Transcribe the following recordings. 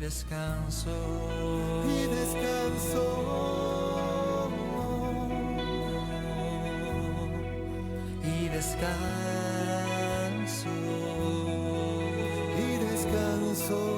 descanso, y descanso, y descanso, y descanso.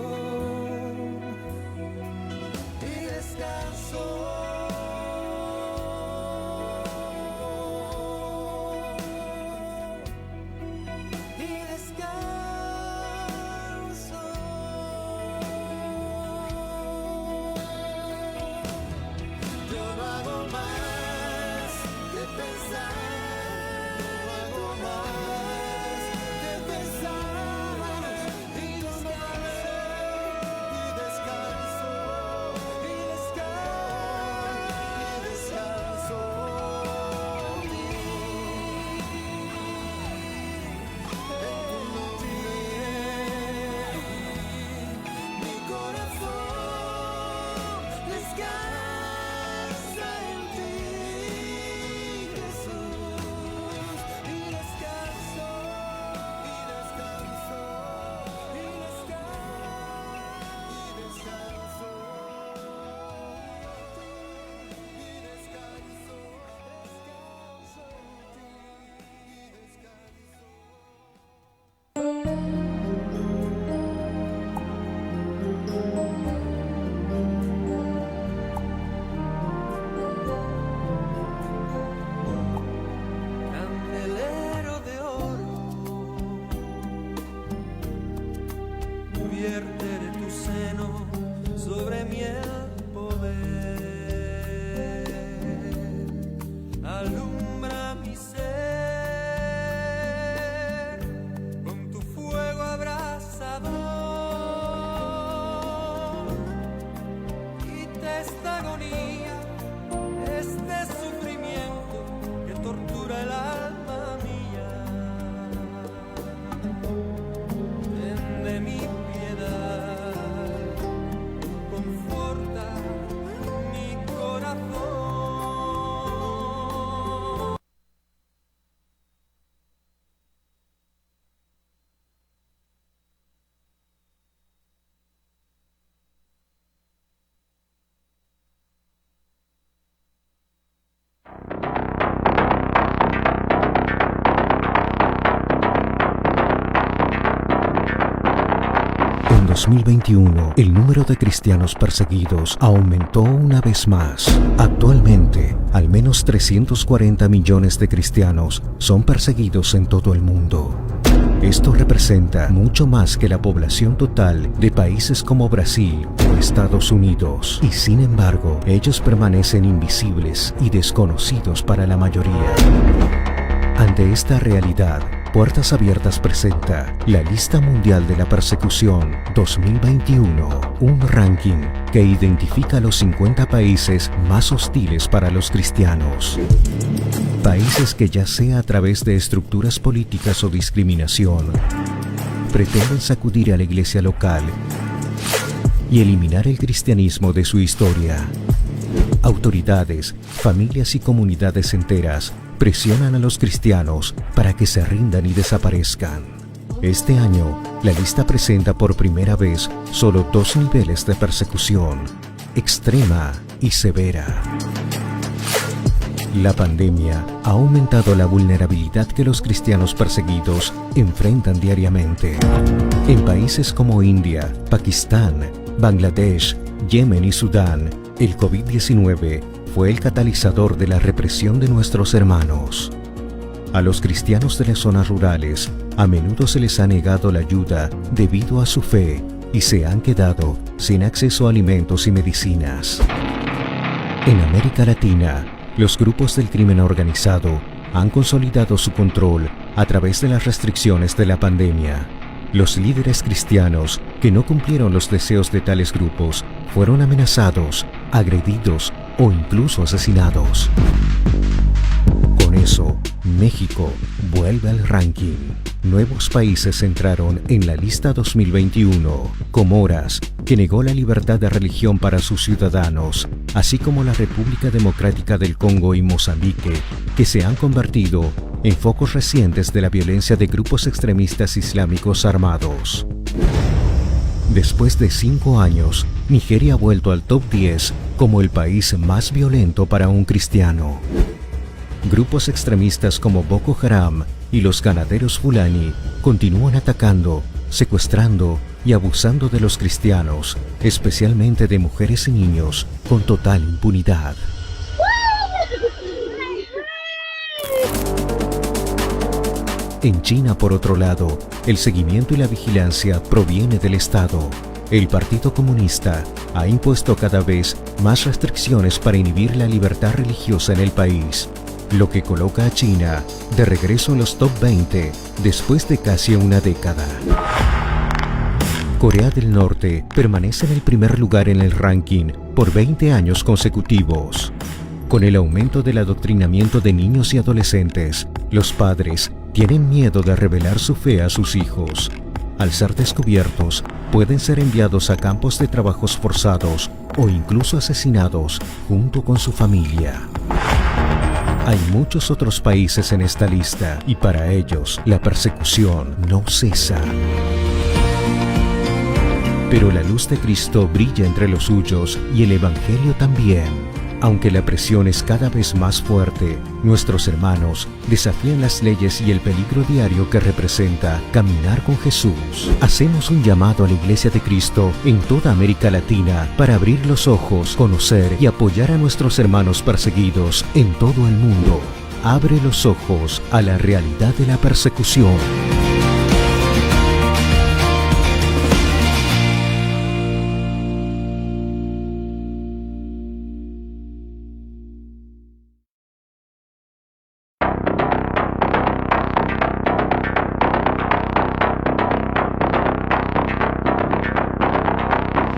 En 2021, el número de cristianos perseguidos aumentó una vez más. Actualmente, al menos 340 millones de cristianos son perseguidos en todo el mundo. Esto representa mucho más que la población total de países como Brasil o Estados Unidos, y sin embargo, ellos permanecen invisibles y desconocidos para la mayoría. Ante esta realidad, Puertas Abiertas presenta la Lista Mundial de la Persecución 2021, un ranking que identifica los 50 países más hostiles para los cristianos. Países que, ya sea a través de estructuras políticas o discriminación, pretenden sacudir a la iglesia local y eliminar el cristianismo de su historia. Autoridades, familias y comunidades enteras presionan a los cristianos para que se rindan y desaparezcan. Este año, la lista presenta por primera vez solo dos niveles de persecución: extrema y severa. La pandemia ha aumentado la vulnerabilidad que los cristianos perseguidos enfrentan diariamente. En países como India, Pakistán, Bangladesh, Yemen y Sudán, el COVID-19 fue el catalizador de la represión de nuestros hermanos. A los cristianos de las zonas rurales a menudo se les ha negado la ayuda debido a su fe y se han quedado sin acceso a alimentos y medicinas. En América Latina, los grupos del crimen organizado han consolidado su control a través de las restricciones de la pandemia. Los líderes cristianos que no cumplieron los deseos de tales grupos fueron amenazados, agredidos o incluso asesinados. Con eso, México vuelve al ranking. Nuevos países entraron en la lista 2021: Comoras, que negó la libertad de religión para sus ciudadanos, así como la República Democrática del Congo y Mozambique, que se han convertido en focos recientes de la violencia de grupos extremistas islámicos armados. Después de 5 años, Nigeria ha vuelto al top 10 como el país más violento para un cristiano. Grupos extremistas como Boko Haram y los ganaderos Fulani continúan atacando, secuestrando y abusando de los cristianos, especialmente de mujeres y niños, con total impunidad. En China, por otro lado, el seguimiento y la vigilancia proviene del Estado. El Partido Comunista ha impuesto cada vez más restricciones para inhibir la libertad religiosa en el país, lo que coloca a China de regreso en los top 20 después de casi una década. Corea del Norte permanece en el primer lugar en el ranking por 20 años consecutivos. Con el aumento del adoctrinamiento de niños y adolescentes, los padres tienen miedo de revelar su fe a sus hijos. Al ser descubiertos, pueden ser enviados a campos de trabajos forzados o incluso asesinados junto con su familia. Hay muchos otros países en esta lista y para ellos la persecución no cesa. Pero la luz de Cristo brilla entre los suyos y el Evangelio también. Aunque la presión es cada vez más fuerte, nuestros hermanos desafían las leyes y el peligro diario que representa caminar con Jesús. Hacemos un llamado a la Iglesia de Cristo en toda América Latina para abrir los ojos, conocer y apoyar a nuestros hermanos perseguidos en todo el mundo. Abre los ojos a la realidad de la persecución.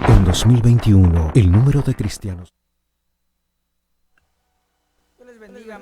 En 2021, el número de cristianos. Dios les bendiga,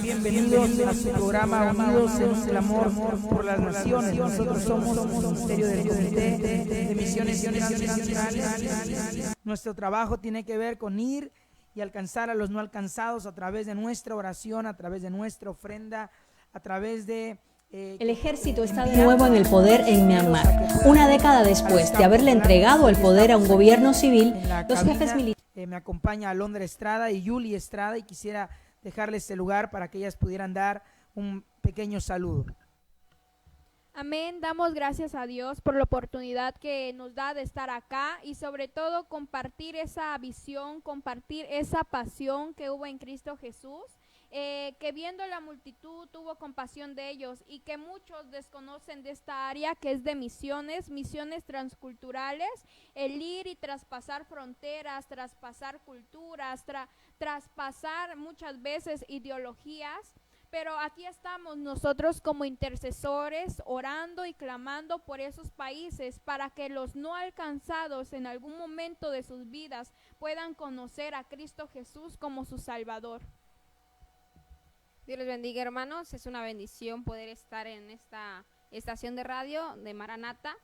bienvenidos a su programa Unidos en el Amor por las Naciones. Nosotros somos un ministerio del Comité de Misiones Internacionales. Nuestro trabajo tiene que ver con ir y alcanzar a los no alcanzados a través de nuestra oración, a través de nuestra ofrenda, a través de... El ejército está de nuevo en el poder en Myanmar. Una década después de haberle entregado el poder a un gobierno civil, los jefes militares... Me acompaña Alondra Estrada y Yuli Estrada y quisiera dejarles este lugar para que ellas pudieran dar un pequeño saludo. Amén, damos gracias a Dios por la oportunidad que nos da de estar acá y sobre todo compartir esa visión, compartir esa pasión que hubo en Cristo Jesús. Que viendo la multitud tuvo compasión de ellos y que muchos desconocen de esta área que es de misiones transculturales, el ir y traspasar fronteras, traspasar culturas, traspasar muchas veces ideologías, pero aquí estamos nosotros como intercesores orando y clamando por esos países para que los no alcanzados en algún momento de sus vidas puedan conocer a Cristo Jesús como su Salvador. Dios les bendiga, hermanos. Es una bendición poder estar en esta estación de radio de Maranata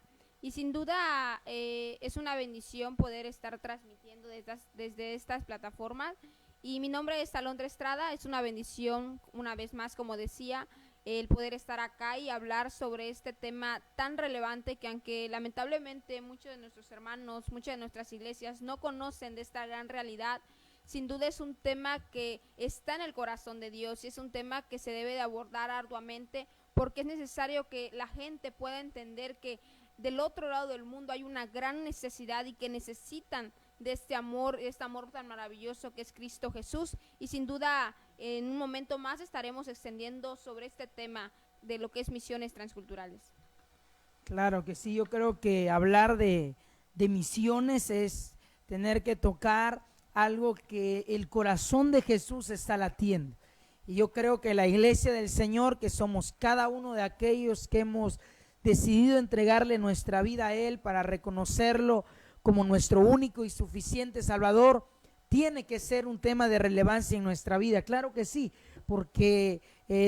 y sin duda es una bendición poder estar transmitiendo desde estas plataformas. Y mi nombre es Alondra Estrada. Es una bendición, una vez más, como decía, el poder estar acá y hablar sobre este tema tan relevante que aunque lamentablemente muchos de nuestros hermanos, muchas de nuestras iglesias no conocen de esta gran realidad, sin duda es un tema que está en el corazón de Dios y es un tema que se debe de abordar arduamente porque es necesario que la gente pueda entender que del otro lado del mundo hay una gran necesidad y que necesitan de este amor tan maravilloso que es Cristo Jesús. Y sin duda en un momento más estaremos extendiendo sobre este tema de lo que es misiones transculturales. Claro que sí, yo creo que hablar de misiones es tener que tocar algo que el corazón de Jesús está latiendo. Y yo creo que la iglesia del Señor, que somos cada uno de aquellos que hemos decidido entregarle nuestra vida a Él para reconocerlo como nuestro único y suficiente Salvador, tiene que ser un tema de relevancia en nuestra vida. Claro que sí, porque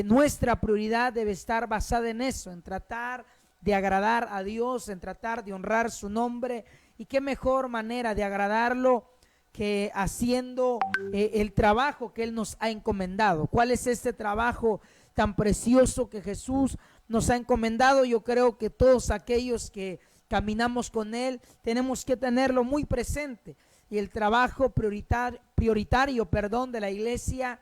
nuestra prioridad debe estar basada en eso, en tratar de agradar a Dios, en tratar de honrar su nombre. Y qué mejor manera de agradarlo que haciendo el trabajo que Él nos ha encomendado. ¿Cuál es este trabajo tan precioso que Jesús nos ha encomendado. Yo creo que todos aquellos que caminamos con Él tenemos que tenerlo muy presente. Y el trabajo prioritario de la iglesia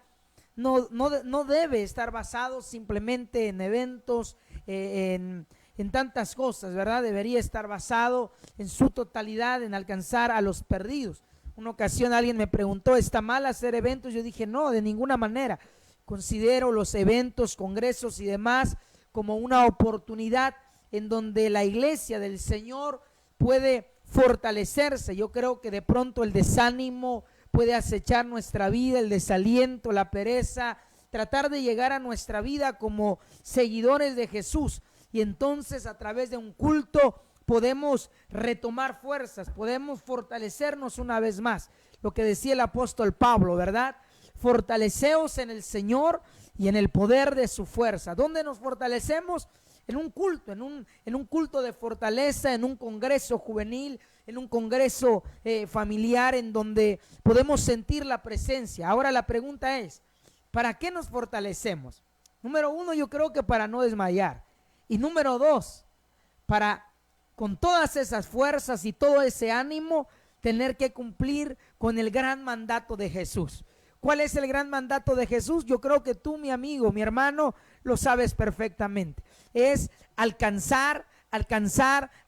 no debe estar basado simplemente en eventos, en tantas cosas, ¿verdad? Debería estar basado en su totalidad, en alcanzar a los perdidos. Una ocasión alguien me preguntó, ¿está mal hacer eventos? Yo dije, no, de ninguna manera. Considero los eventos, congresos y demás como una oportunidad en donde la iglesia del Señor puede fortalecerse. Yo creo que de pronto el desánimo puede acechar nuestra vida, el desaliento, la pereza, tratar de llegar a nuestra vida como seguidores de Jesús. Y entonces a través de un culto podemos retomar fuerzas, podemos fortalecernos una vez más. Lo que decía el apóstol Pablo, ¿verdad? Fortaleceos en el Señor y en el poder de su fuerza. ¿Dónde nos fortalecemos? En un culto, en un culto de fortaleza, en un congreso juvenil, en un congreso familiar, en donde podemos sentir la presencia. Ahora la pregunta es, ¿para qué nos fortalecemos? Número uno, yo creo que para no desmayar. Y número dos, para con todas esas fuerzas y todo ese ánimo, tener que cumplir con el gran mandato de Jesús. ¿Cuál es el gran mandato de Jesús? Yo creo que tú, mi amigo, mi hermano, lo sabes perfectamente. Es alcanzar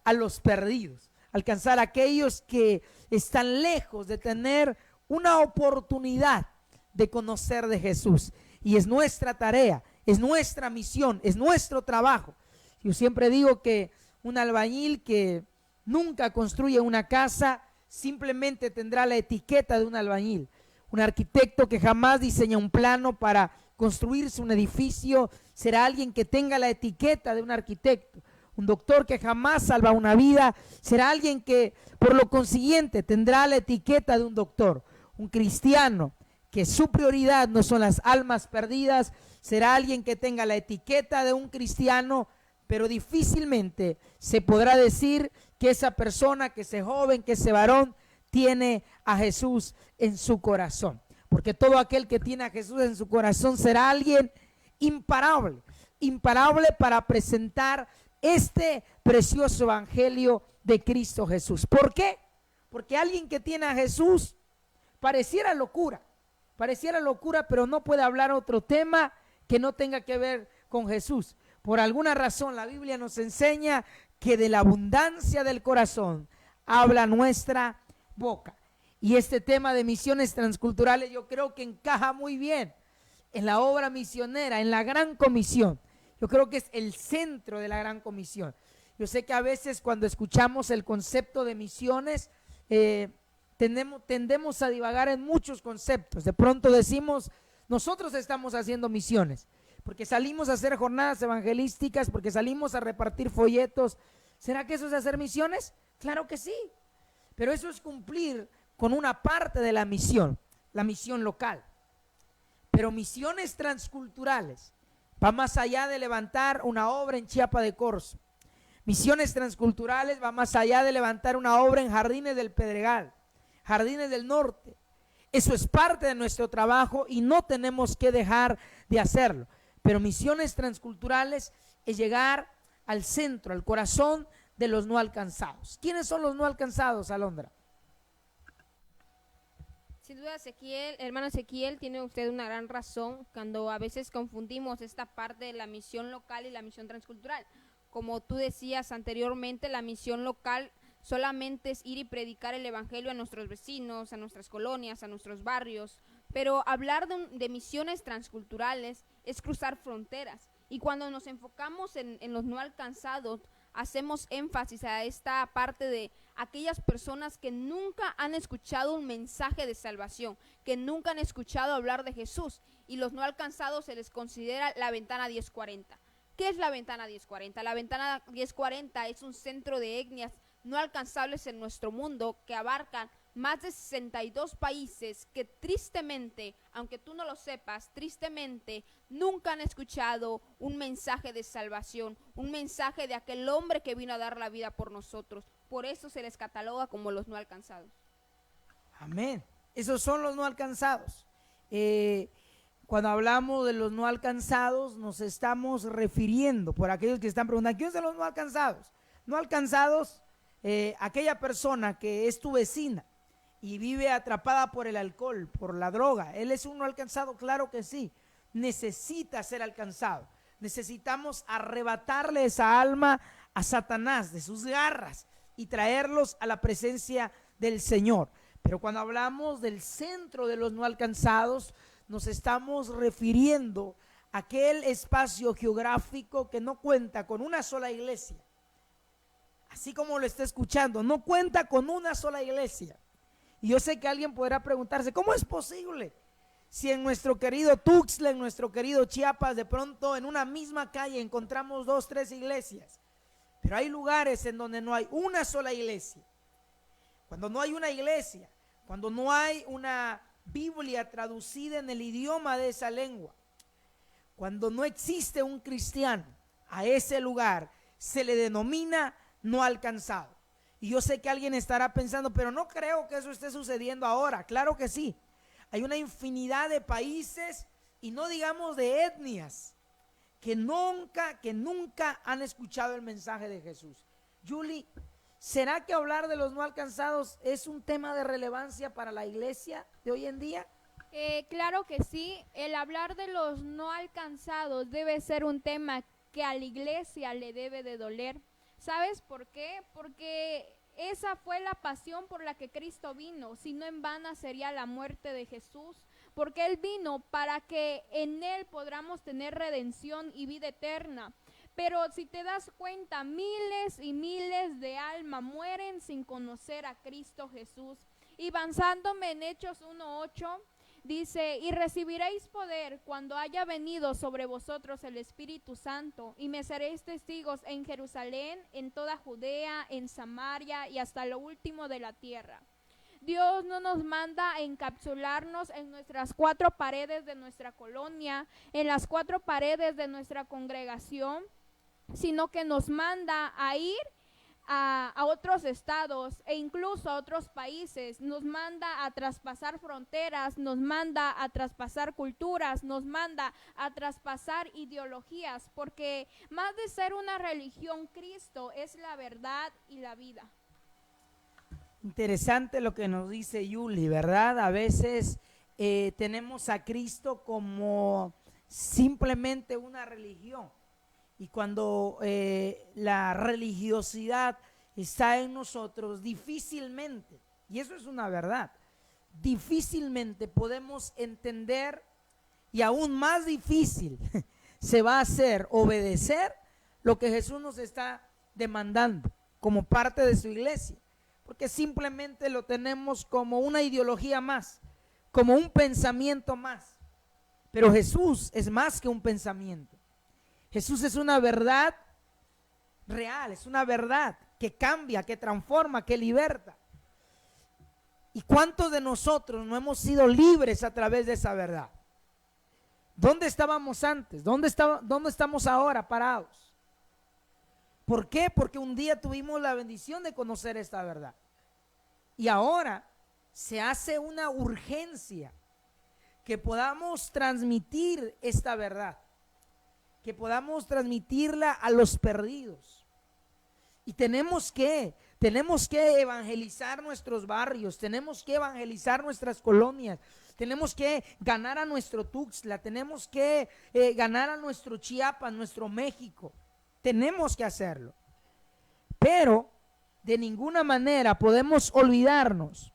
a los perdidos, alcanzar a aquellos que están lejos de tener una oportunidad de conocer de Jesús. Y es nuestra tarea, es nuestra misión, es nuestro trabajo. Yo siempre digo que un albañil que nunca construye una casa simplemente tendrá la etiqueta de un albañil. Un arquitecto que jamás diseña un plano para construirse un edificio será alguien que tenga la etiqueta de un arquitecto. Un doctor que jamás salva una vida será alguien que por lo consiguiente tendrá la etiqueta de un doctor. Un cristiano que su prioridad no son las almas perdidas será alguien que tenga la etiqueta de un cristiano, pero difícilmente se podrá decir que esa persona, que ese joven, que ese varón tiene a Jesús en su corazón. Porque todo aquel que tiene a Jesús en su corazón será alguien imparable, imparable para presentar este precioso evangelio de Cristo Jesús. ¿Por qué? Porque alguien que tiene a Jesús pareciera locura, pero no puede hablar otro tema que no tenga que ver con Jesús. Por alguna razón la Biblia nos enseña que de la abundancia del corazón habla nuestra boca. Y este tema de misiones transculturales yo creo que encaja muy bien en la obra misionera, en la Gran Comisión. Yo creo que es el centro de la Gran Comisión. Yo sé que a veces cuando escuchamos el concepto de misiones tendemos a divagar en muchos conceptos. De pronto decimos, nosotros estamos haciendo misiones porque salimos a hacer jornadas evangelísticas, porque salimos a repartir folletos. ¿Será que eso es hacer misiones? Claro que sí, pero eso es cumplir con una parte de la misión local. Pero misiones transculturales va más allá de levantar una obra en Chiapa de Corzo. Misiones transculturales va más allá de levantar una obra en Jardines del Pedregal, Jardines del Norte. Eso es parte de nuestro trabajo y no tenemos que dejar de hacerlo. Pero misiones transculturales es llegar al centro, al corazón de los no alcanzados. ¿Quiénes son los no alcanzados, Alondra? Sin duda, hermano Ezequiel, tiene usted una gran razón cuando a veces confundimos esta parte de la misión local y la misión transcultural. Como tú decías anteriormente, la misión local solamente es ir y predicar el evangelio a nuestros vecinos, a nuestras colonias, a nuestros barrios, pero hablar de misiones transculturales es cruzar fronteras. Y cuando nos enfocamos en los no alcanzados, hacemos énfasis a esta parte de aquellas personas que nunca han escuchado un mensaje de salvación, que nunca han escuchado hablar de Jesús, y los no alcanzados se les considera la ventana 1040. ¿Qué es la ventana 1040? La ventana 1040 es un centro de etnias no alcanzables en nuestro mundo que abarcan más de 62 países que tristemente, aunque tú no lo sepas, tristemente nunca han escuchado un mensaje de salvación, un mensaje de aquel hombre que vino a dar la vida por nosotros. Por eso se les cataloga como los no alcanzados. Amén. Esos son los no alcanzados. Cuando hablamos de los no alcanzados, nos estamos refiriendo, por aquellos que están preguntando, ¿quiénes son los no alcanzados? No alcanzados, aquella persona que es tu vecina y vive atrapada por el alcohol, por la droga. ¿Él es un no alcanzado? Claro que sí. Necesita ser alcanzado. Necesitamos arrebatarle esa alma a Satanás de sus garras y traerlos a la presencia del Señor. Pero cuando hablamos del centro de los no alcanzados, nos estamos refiriendo a aquel espacio geográfico que no cuenta con una sola iglesia. Así como lo está escuchando, no cuenta con una sola iglesia. Y yo sé que alguien podrá preguntarse, ¿cómo es posible? Si en nuestro querido Tuxtla, en nuestro querido Chiapas, de pronto en una misma calle encontramos 2, 3 iglesias. Pero hay lugares en donde no hay una sola iglesia. Cuando no hay una iglesia, cuando no hay una Biblia traducida en el idioma de esa lengua, cuando no existe un cristiano, a ese lugar se le denomina no alcanzado. Y yo sé que alguien estará pensando, pero no creo que eso esté sucediendo ahora. Claro que sí. Hay una infinidad de países y no digamos de etnias que nunca han escuchado el mensaje de Jesús. Julie, ¿será que hablar de los no alcanzados es un tema de relevancia para la iglesia de hoy en día? Claro que sí. El hablar de los no alcanzados debe ser un tema que a la iglesia le debe de doler. ¿Sabes por qué? Porque esa fue la pasión por la que Cristo vino, si no en vana sería la muerte de Jesús, porque Él vino para que en Él podamos tener redención y vida eterna. Pero si te das cuenta, miles y miles de almas mueren sin conocer a Cristo Jesús. Y avanzándome en Hechos 1:8, dice, y recibiréis poder cuando haya venido sobre vosotros el Espíritu Santo, y me seréis testigos en Jerusalén, en toda Judea, en Samaria y hasta lo último de la tierra. Dios no nos manda a encapsularnos en nuestras 4 paredes de nuestra colonia, en las 4 paredes de nuestra congregación, sino que nos manda a ir a otros estados e incluso a otros países. Nos manda a traspasar fronteras, nos manda a traspasar culturas, nos manda a traspasar ideologías, porque más de ser una religión, Cristo es la verdad y la vida. Interesante lo que nos dice Yuli, ¿verdad? A veces tenemos a Cristo como simplemente una religión. Y cuando la religiosidad está en nosotros, difícilmente, y eso es una verdad, difícilmente podemos entender, y aún más difícil se va a hacer obedecer lo que Jesús nos está demandando como parte de su iglesia, porque simplemente lo tenemos como una ideología más, como un pensamiento más. Pero Jesús es más que un pensamiento. Jesús es una verdad real, es una verdad que cambia, que transforma, que liberta. ¿Y cuántos de nosotros no hemos sido libres a través de esa verdad? ¿Dónde estábamos antes? ¿Dónde estamos ahora parados? ¿Por qué? Porque un día tuvimos la bendición de conocer esta verdad. Y ahora se hace una urgencia que podamos transmitir esta verdad, que podamos transmitirla a los perdidos. Y tenemos que evangelizar nuestros barrios, tenemos que evangelizar nuestras colonias, tenemos que ganar a nuestro Tuxtla, tenemos que ganar a nuestro Chiapas, nuestro México. Tenemos que hacerlo. Pero de ninguna manera podemos olvidarnos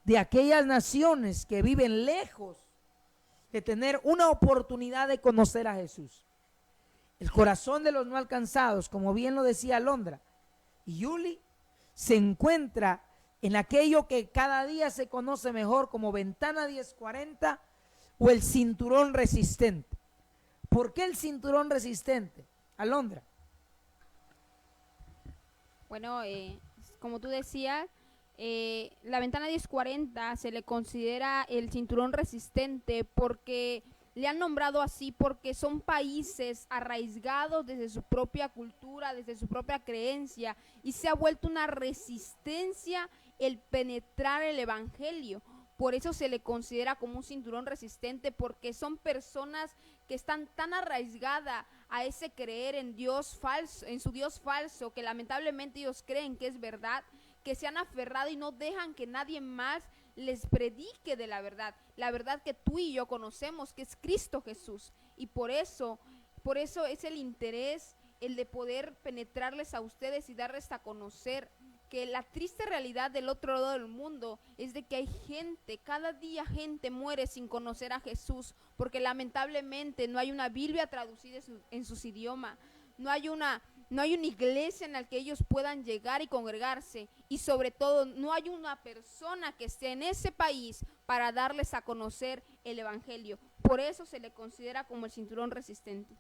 de aquellas naciones que viven lejos de tener una oportunidad de conocer a Jesús. El corazón de los no alcanzados, como bien lo decía Alondra y Yuli, se encuentra en aquello que cada día se conoce mejor como Ventana 1040 o el cinturón resistente. ¿Por qué el cinturón resistente, Alondra? Bueno, como tú decías, la Ventana 1040 se le considera el cinturón resistente porque le han nombrado así porque son países arraigados desde su propia cultura, desde su propia creencia, y se ha vuelto una resistencia el penetrar el evangelio, Por eso se le considera como un cinturón resistente, porque son personas que están tan arraigadas a ese creer en Dios falso, en su Dios falso, que lamentablemente ellos creen que es verdad, que se han aferrado y no dejan que nadie más les predique de la verdad que tú y yo conocemos, que es Cristo Jesús. Y por eso es el interés, el de poder penetrarles a ustedes y darles a conocer que la triste realidad del otro lado del mundo es de que hay gente, cada día gente muere sin conocer a Jesús, porque lamentablemente no hay una Biblia traducida en sus idiomas, no hay una iglesia en la que ellos puedan llegar y congregarse, y sobre todo no hay una persona que esté en ese país para darles a conocer el evangelio. Por eso se le considera como el cinturón resistente.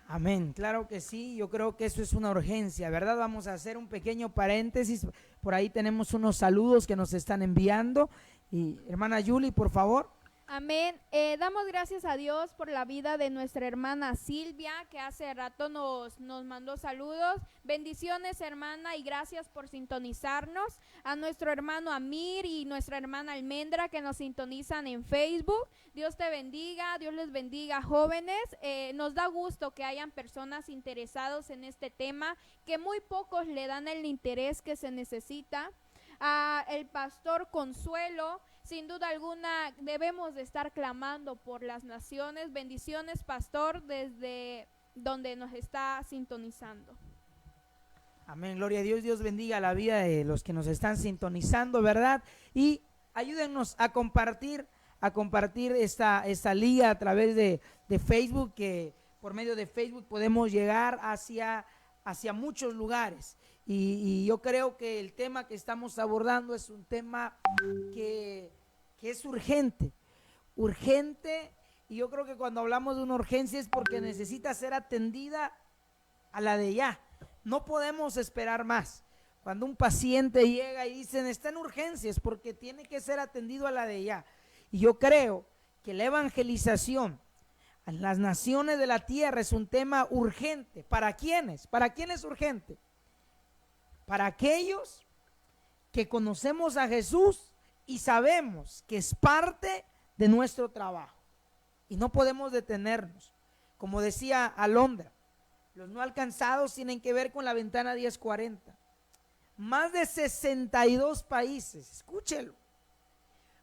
Amén, claro que sí, yo creo que eso es una urgencia, ¿verdad? Vamos a hacer un pequeño paréntesis, por ahí tenemos unos saludos que nos están enviando, y hermana Yuli, por favor. Amén. Damos gracias a Dios por la vida de nuestra hermana Silvia, que hace rato nos mandó saludos. Bendiciones, hermana, y gracias por sintonizarnos. A nuestro hermano Amir y nuestra hermana Almendra, que nos sintonizan en Facebook. Dios te bendiga, Dios les bendiga, jóvenes. Nos da gusto que hayan personas interesadas en este tema, que muy pocos le dan el interés que se necesita. El pastor Consuelo, sin duda alguna debemos de estar clamando por las naciones. Bendiciones, pastor, desde donde nos está sintonizando. Amén, gloria a Dios, Dios bendiga la vida de los que nos están sintonizando, ¿verdad? Y ayúdennos a compartir esta liga a través de Facebook, que por medio de Facebook podemos llegar hacia muchos lugares. Y yo creo que el tema que estamos abordando es un tema que es urgente, y yo creo que cuando hablamos de una urgencia es porque necesita ser atendida a la de ya. No podemos esperar más. Cuando un paciente llega y dicen está en urgencia, es porque tiene que ser atendido a la de ya. Y yo creo que la evangelización a las naciones de la tierra es un tema urgente. ¿Para quiénes? ¿Para quién es urgente? Para aquellos que conocemos a Jesús y sabemos que es parte de nuestro trabajo. Y no podemos detenernos. Como decía Alondra, los no alcanzados tienen que ver con la ventana 1040. Más de 62 países, escúchelo,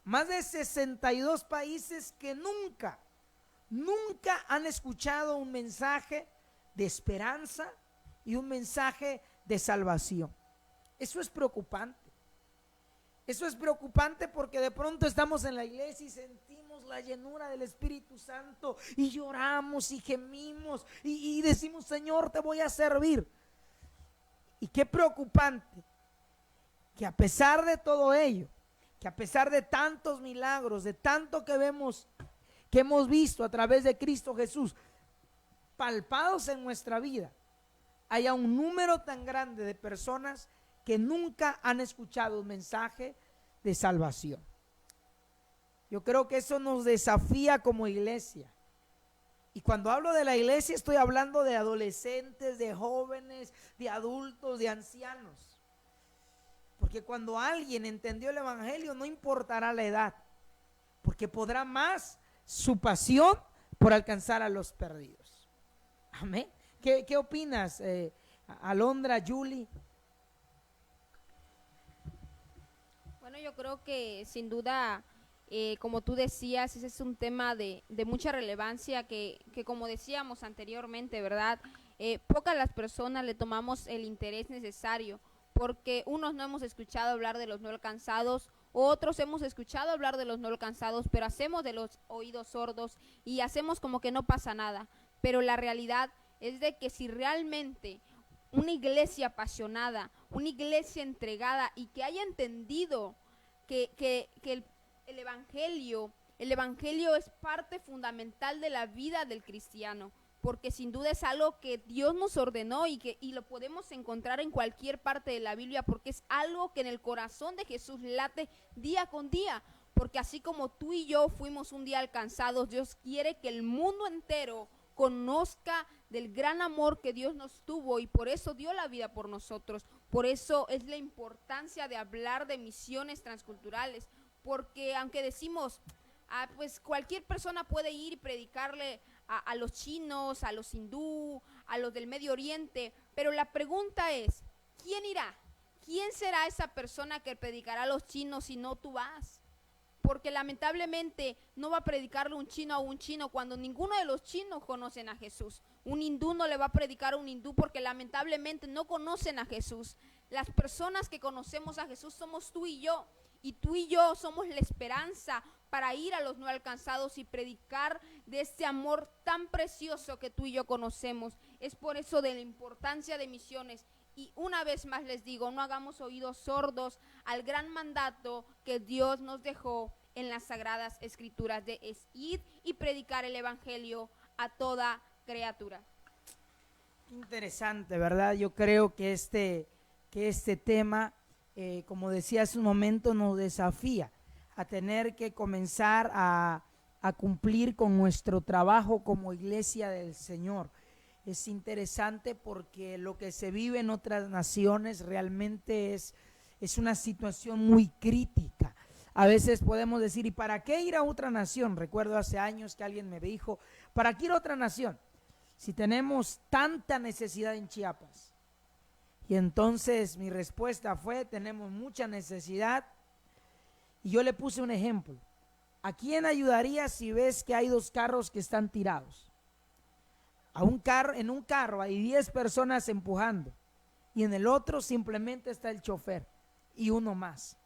más de 62 países que nunca han escuchado un mensaje de esperanza y un mensaje de salvación. Eso es preocupante. Eso es preocupante porque de pronto estamos en la iglesia y sentimos la llenura del Espíritu Santo y lloramos y gemimos y decimos, Señor, te voy a servir. Y qué preocupante que a pesar de todo ello, que a pesar de tantos milagros, de tanto que hemos visto a través de Cristo Jesús, palpados en nuestra vida, haya un número tan grande de personas que nunca han escuchado un mensaje de salvación. Yo creo que eso nos desafía como iglesia. Y cuando hablo de la iglesia estoy hablando de adolescentes, de jóvenes, de adultos, de ancianos. Porque cuando alguien entendió el evangelio no importará la edad, porque podrá más su pasión por alcanzar a los perdidos. Amén. ¿Qué opinas, Alondra, Yuli? Bueno, yo creo que sin duda, como tú decías, ese es un tema de mucha relevancia que como decíamos anteriormente, ¿verdad? Pocas las personas le tomamos el interés necesario, porque unos no hemos escuchado hablar de los no alcanzados, otros hemos escuchado hablar de los no alcanzados, pero hacemos de los oídos sordos y hacemos como que no pasa nada. Pero la realidad es de que si realmente una iglesia apasionada, una iglesia entregada y que haya entendido que el evangelio es parte fundamental de la vida del cristiano, porque sin duda es algo que Dios nos ordenó y lo podemos encontrar en cualquier parte de la Biblia, porque es algo que en el corazón de Jesús late día con día, porque así como tú y yo fuimos un día alcanzados, Dios quiere que el mundo entero conozca del gran amor que Dios nos tuvo y por eso dio la vida por nosotros. Por eso es la importancia de hablar de misiones transculturales, porque aunque decimos, pues cualquier persona puede ir y predicarle a los chinos, a los hindú, a los del Medio Oriente, pero la pregunta es, ¿quién irá? ¿Quién será esa persona que predicará a los chinos si no tú vas? Porque lamentablemente no va a predicarle un chino a un chino cuando ninguno de los chinos conocen a Jesús. Un hindú no le va a predicar a un hindú porque lamentablemente no conocen a Jesús. Las personas que conocemos a Jesús somos tú y yo somos la esperanza para ir a los no alcanzados y predicar de este amor tan precioso que tú y yo conocemos. Es por eso de la importancia de misiones. Y una vez más les digo, no hagamos oídos sordos al gran mandato que Dios nos dejó en las Sagradas Escrituras de ir y predicar el Evangelio a toda criatura. Interesante, ¿verdad? Yo creo que este tema, como decía hace un momento, nos desafía a tener que comenzar a cumplir con nuestro trabajo como iglesia del Señor. Es interesante porque lo que se vive en otras naciones realmente es una situación muy crítica. A veces podemos decir, ¿y para qué ir a otra nación? Recuerdo hace años que alguien me dijo, ¿para qué ir a otra nación? Si tenemos tanta necesidad en Chiapas. Y entonces mi respuesta fue, tenemos mucha necesidad. Y yo le puse un ejemplo. ¿A quién ayudaría si ves que hay 2 carros que están tirados? En un carro hay 10 personas empujando y en el otro simplemente está el chofer y uno más.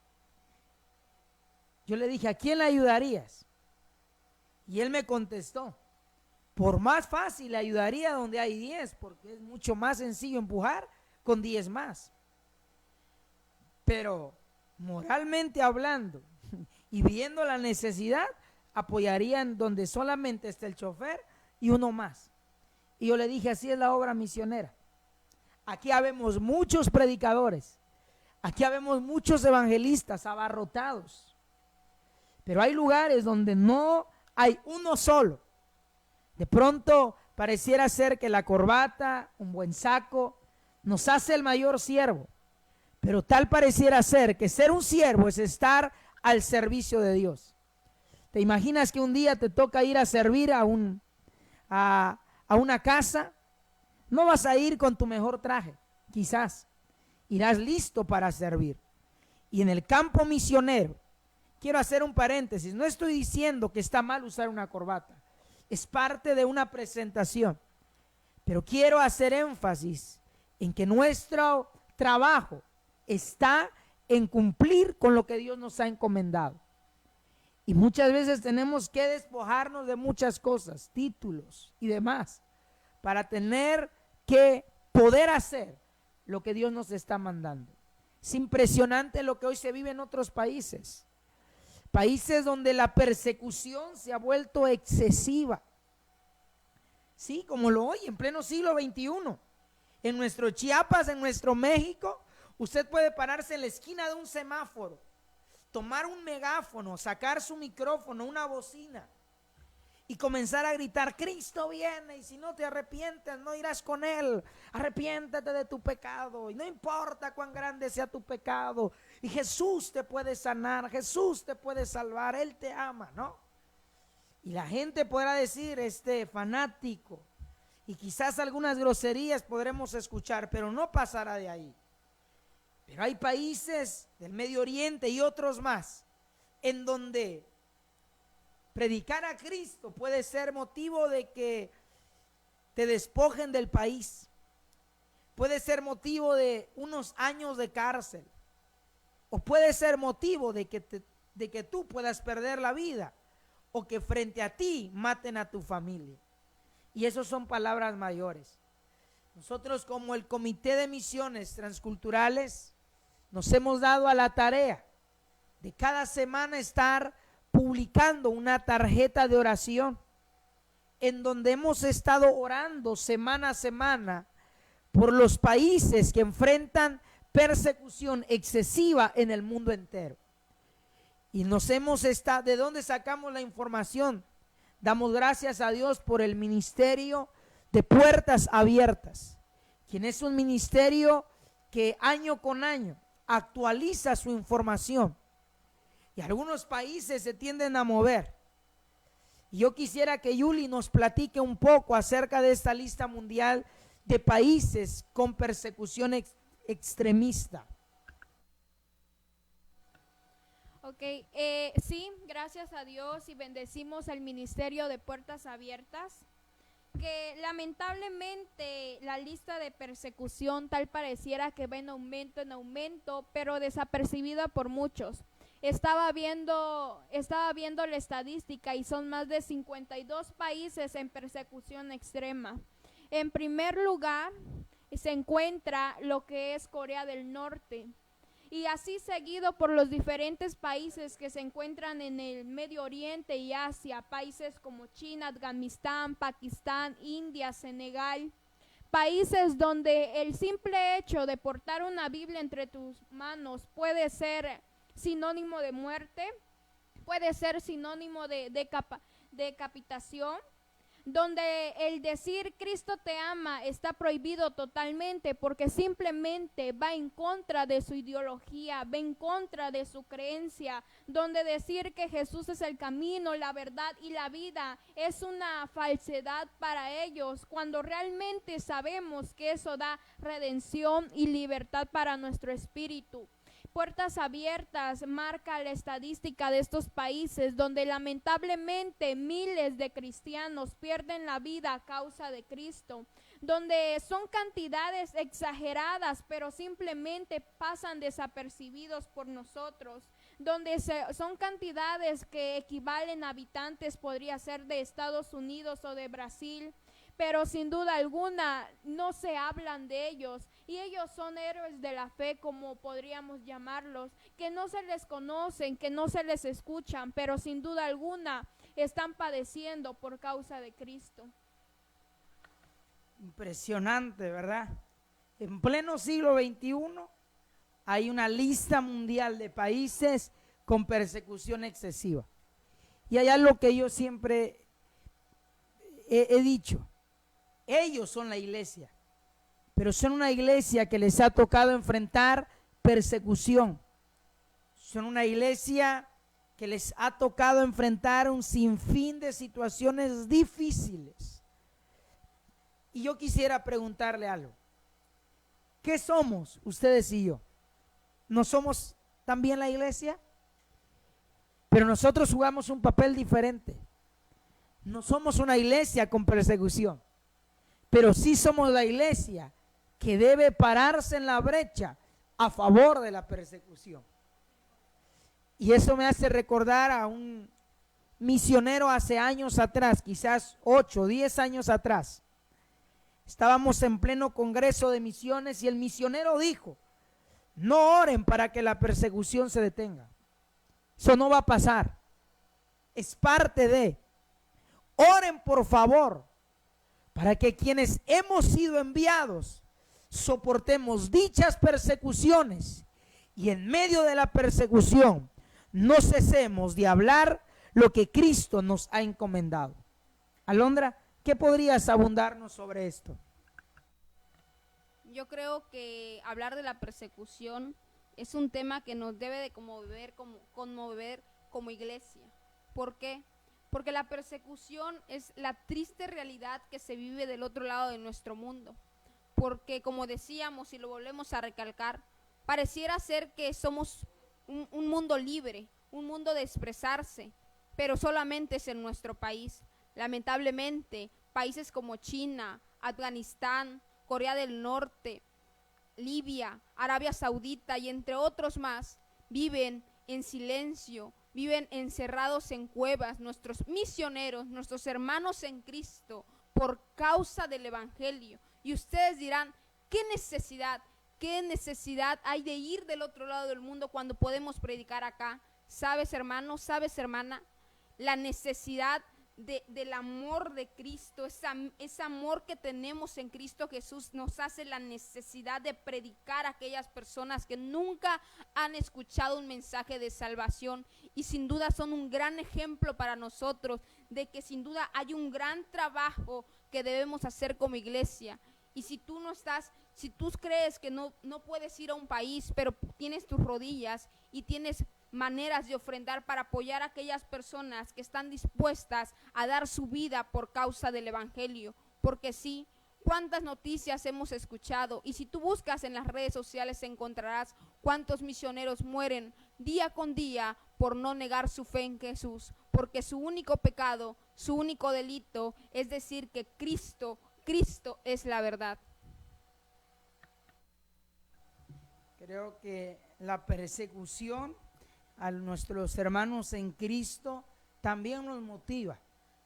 Yo le dije, ¿a quién le ayudarías? Y él me contestó, por más fácil le ayudaría donde hay 10, porque es mucho más sencillo empujar con 10 más. Pero moralmente hablando y viendo la necesidad, apoyarían donde solamente está el chofer y uno más. Y yo le dije, así es la obra misionera. Aquí habemos muchos predicadores, aquí habemos muchos evangelistas abarrotados, pero hay lugares donde no hay uno solo. De pronto pareciera ser que la corbata, un buen saco, nos hace el mayor siervo, pero tal pareciera ser que ser un siervo es estar al servicio de Dios. ¿Te imaginas que un día te toca ir a servir a una casa? No vas a ir con tu mejor traje, quizás irás listo para servir. Y en el campo misionero, quiero hacer un paréntesis, no estoy diciendo que está mal usar una corbata, es parte de una presentación, pero quiero hacer énfasis en que nuestro trabajo está en cumplir con lo que Dios nos ha encomendado. Y muchas veces tenemos que despojarnos de muchas cosas, títulos y demás, para tener que poder hacer lo que Dios nos está mandando. Es impresionante lo que hoy se vive en otros países. Países donde la persecución se ha vuelto excesiva. Sí, como lo hoy, en pleno siglo XXI. En nuestro Chiapas, en nuestro México, usted puede pararse en la esquina de un semáforo, tomar un megáfono, sacar su micrófono, una bocina y comenzar a gritar, Cristo viene y si no te arrepientes no irás con Él, arrepiéntete de tu pecado y no importa cuán grande sea tu pecado y Jesús te puede sanar, Jesús te puede salvar, Él te ama, ¿no? Y la gente podrá decir, fanático, y quizás algunas groserías podremos escuchar, pero no pasará de ahí. Pero hay países del Medio Oriente y otros más en donde predicar a Cristo puede ser motivo de que te despojen del país, puede ser motivo de unos años de cárcel, o puede ser motivo de que tú puedas perder la vida, o que frente a ti maten a tu familia. Y eso son palabras mayores. Nosotros, como el Comité de Misiones Transculturales, nos hemos dado a la tarea de cada semana estar publicando una tarjeta de oración en donde hemos estado orando semana a semana por los países que enfrentan persecución excesiva en el mundo entero. Y ¿de dónde sacamos la información? Damos gracias a Dios por el ministerio de Puertas Abiertas, quien es un ministerio que año con año actualiza su información y algunos países se tienden a mover. Y yo quisiera que Yuli nos platique un poco acerca de esta lista mundial de países con persecución extremista. Ok, sí, gracias a Dios y bendecimos el Ministerio de Puertas Abiertas, que lamentablemente la lista de persecución tal pareciera que va en aumento, pero desapercibida por muchos. Estaba viendo la estadística y son más de 52 países en persecución extrema. En primer lugar se encuentra lo que es Corea del Norte, y así seguido por los diferentes países que se encuentran en el Medio Oriente y Asia, países como China, Afganistán, Pakistán, India, Senegal, países donde el simple hecho de portar una Biblia entre tus manos puede ser sinónimo de muerte, puede ser sinónimo de decapitación, donde el decir Cristo te ama está prohibido totalmente porque simplemente va en contra de su ideología, va en contra de su creencia, donde decir que Jesús es el camino, la verdad y la vida es una falsedad para ellos, cuando realmente sabemos que eso da redención y libertad para nuestro espíritu. Puertas Abiertas marca la estadística de estos países donde lamentablemente miles de cristianos pierden la vida a causa de Cristo, donde son cantidades exageradas pero simplemente pasan desapercibidos por nosotros, donde son cantidades que equivalen a habitantes, podría ser de Estados Unidos o de Brasil, pero sin duda alguna no se hablan de ellos, y ellos son héroes de la fe, como podríamos llamarlos, que no se les conocen, que no se les escuchan, pero sin duda alguna están padeciendo por causa de Cristo. Impresionante, ¿verdad? En pleno siglo XXI hay una lista mundial de países con persecución excesiva. Y hay algo que yo siempre he dicho: ellos son la iglesia, pero son una iglesia que les ha tocado enfrentar persecución. Son una iglesia que les ha tocado enfrentar un sinfín de situaciones difíciles. Y yo quisiera preguntarle algo. ¿Qué somos ustedes y yo? ¿No somos también la iglesia? Pero nosotros jugamos un papel diferente. No somos una iglesia con persecución, pero sí somos la iglesia que debe pararse en la brecha a favor de la persecución. Y eso me hace recordar a un misionero hace años atrás, quizás 8 o 10 años atrás. Estábamos en pleno congreso de misiones y el misionero dijo: no oren para que la persecución se detenga. Eso no va a pasar. Es parte de. Oren por favor para que quienes hemos sido enviados soportemos dichas persecuciones y en medio de la persecución no cesemos de hablar lo que Cristo nos ha encomendado. Alondra, ¿qué podrías abundarnos sobre esto? Yo creo que hablar de la persecución es un tema que nos debe de conmover como iglesia. ¿Por qué? Porque la persecución es la triste realidad que se vive del otro lado de nuestro mundo. Porque, como decíamos y lo volvemos a recalcar, pareciera ser que somos un mundo libre, un mundo de expresarse, pero solamente es en nuestro país. Lamentablemente, países como China, Afganistán, Corea del Norte, Libia, Arabia Saudita y entre otros más, viven en silencio, viven encerrados en cuevas, nuestros misioneros, nuestros hermanos en Cristo, por causa del Evangelio. Y ustedes dirán, ¿qué necesidad hay de ir del otro lado del mundo cuando podemos predicar acá? ¿Sabes, hermano? ¿Sabes, hermana? La necesidad del amor de Cristo, ese amor que tenemos en Cristo Jesús nos hace la necesidad de predicar a aquellas personas que nunca han escuchado un mensaje de salvación, y sin duda son un gran ejemplo para nosotros de que sin duda hay un gran trabajo que debemos hacer como iglesia. Y si tú crees que no puedes ir a un país, pero tienes tus rodillas y tienes maneras de ofrendar para apoyar a aquellas personas que están dispuestas a dar su vida por causa del Evangelio. Porque sí, cuántas noticias hemos escuchado, y si tú buscas en las redes sociales encontrarás cuántos misioneros mueren día con día por no negar su fe en Jesús, porque su único pecado, su único delito es decir que Cristo es la verdad. Creo que la persecución a nuestros hermanos en Cristo también nos motiva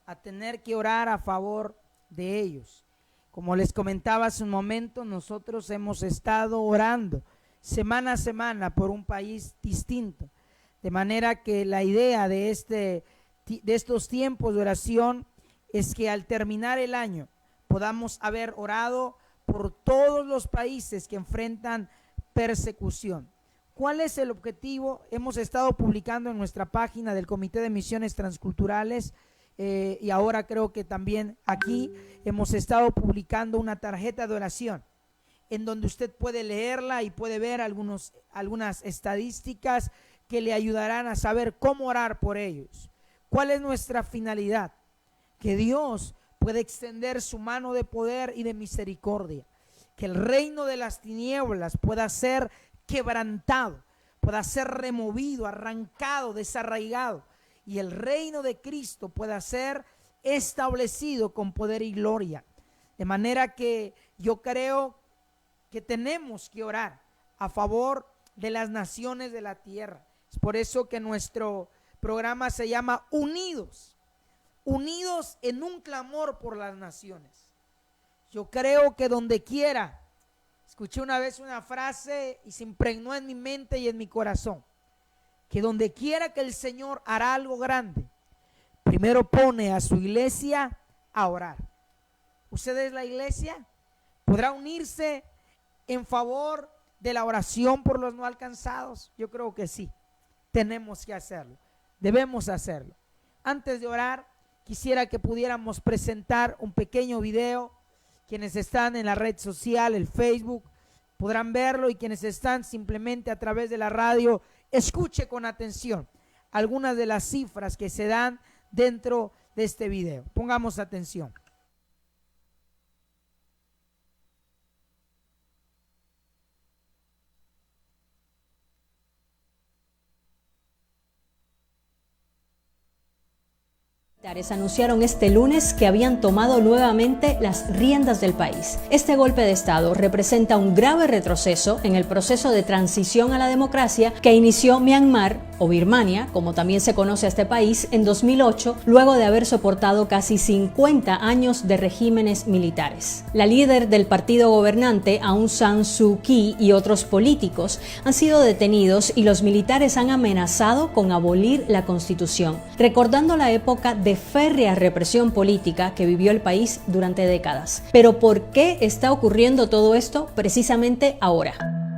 a tener que orar a favor de ellos. Como les comentaba hace un momento, nosotros hemos estado orando semana a semana por un país distinto, de manera que la idea de estos tiempos de oración es que al terminar el año podamos haber orado por todos los países que enfrentan persecución. ¿Cuál es el objetivo? Hemos estado publicando en nuestra página del Comité de Misiones Transculturales y ahora creo que también aquí hemos estado publicando una tarjeta de oración en donde usted puede leerla y puede ver algunas estadísticas que le ayudarán a saber cómo orar por ellos. ¿Cuál es nuestra finalidad? Que Dios pueda extender su mano de poder y de misericordia, que el reino de las tinieblas pueda ser quebrantado, pueda ser removido, arrancado, desarraigado, y el reino de Cristo pueda ser establecido con poder y gloria. De manera que yo creo que tenemos que orar a favor de las naciones de la tierra. Es por eso que nuestro programa se llama Unidos, unidos en un clamor por las naciones. Yo creo que donde quiera, escuché una vez una frase y se impregnó en mi mente y en mi corazón, que donde quiera que el Señor hará algo grande, primero pone a su iglesia a orar. ¿Usted es la iglesia? ¿Podrá unirse en favor de la oración por los no alcanzados? Yo creo que sí, tenemos que hacerlo, debemos hacerlo. Antes de orar, quisiera que pudiéramos presentar un pequeño video. Quienes están en la red social, el Facebook, podrán verlo, y quienes están simplemente a través de la radio, escuche con atención algunas de las cifras que se dan dentro de este video. Pongamos atención. Anunciaron este lunes que habían tomado nuevamente las riendas del país. Este golpe de Estado representa un grave retroceso en el proceso de transición a la democracia que inició Myanmar, o Birmania, como también se conoce a este país, en 2008, luego de haber soportado casi 50 años de regímenes militares. La líder del partido gobernante, Aung San Suu Kyi, y otros políticos han sido detenidos y los militares han amenazado con abolir la constitución, recordando la época de férrea represión política que vivió el país durante décadas. Pero ¿por qué está ocurriendo todo esto precisamente ahora?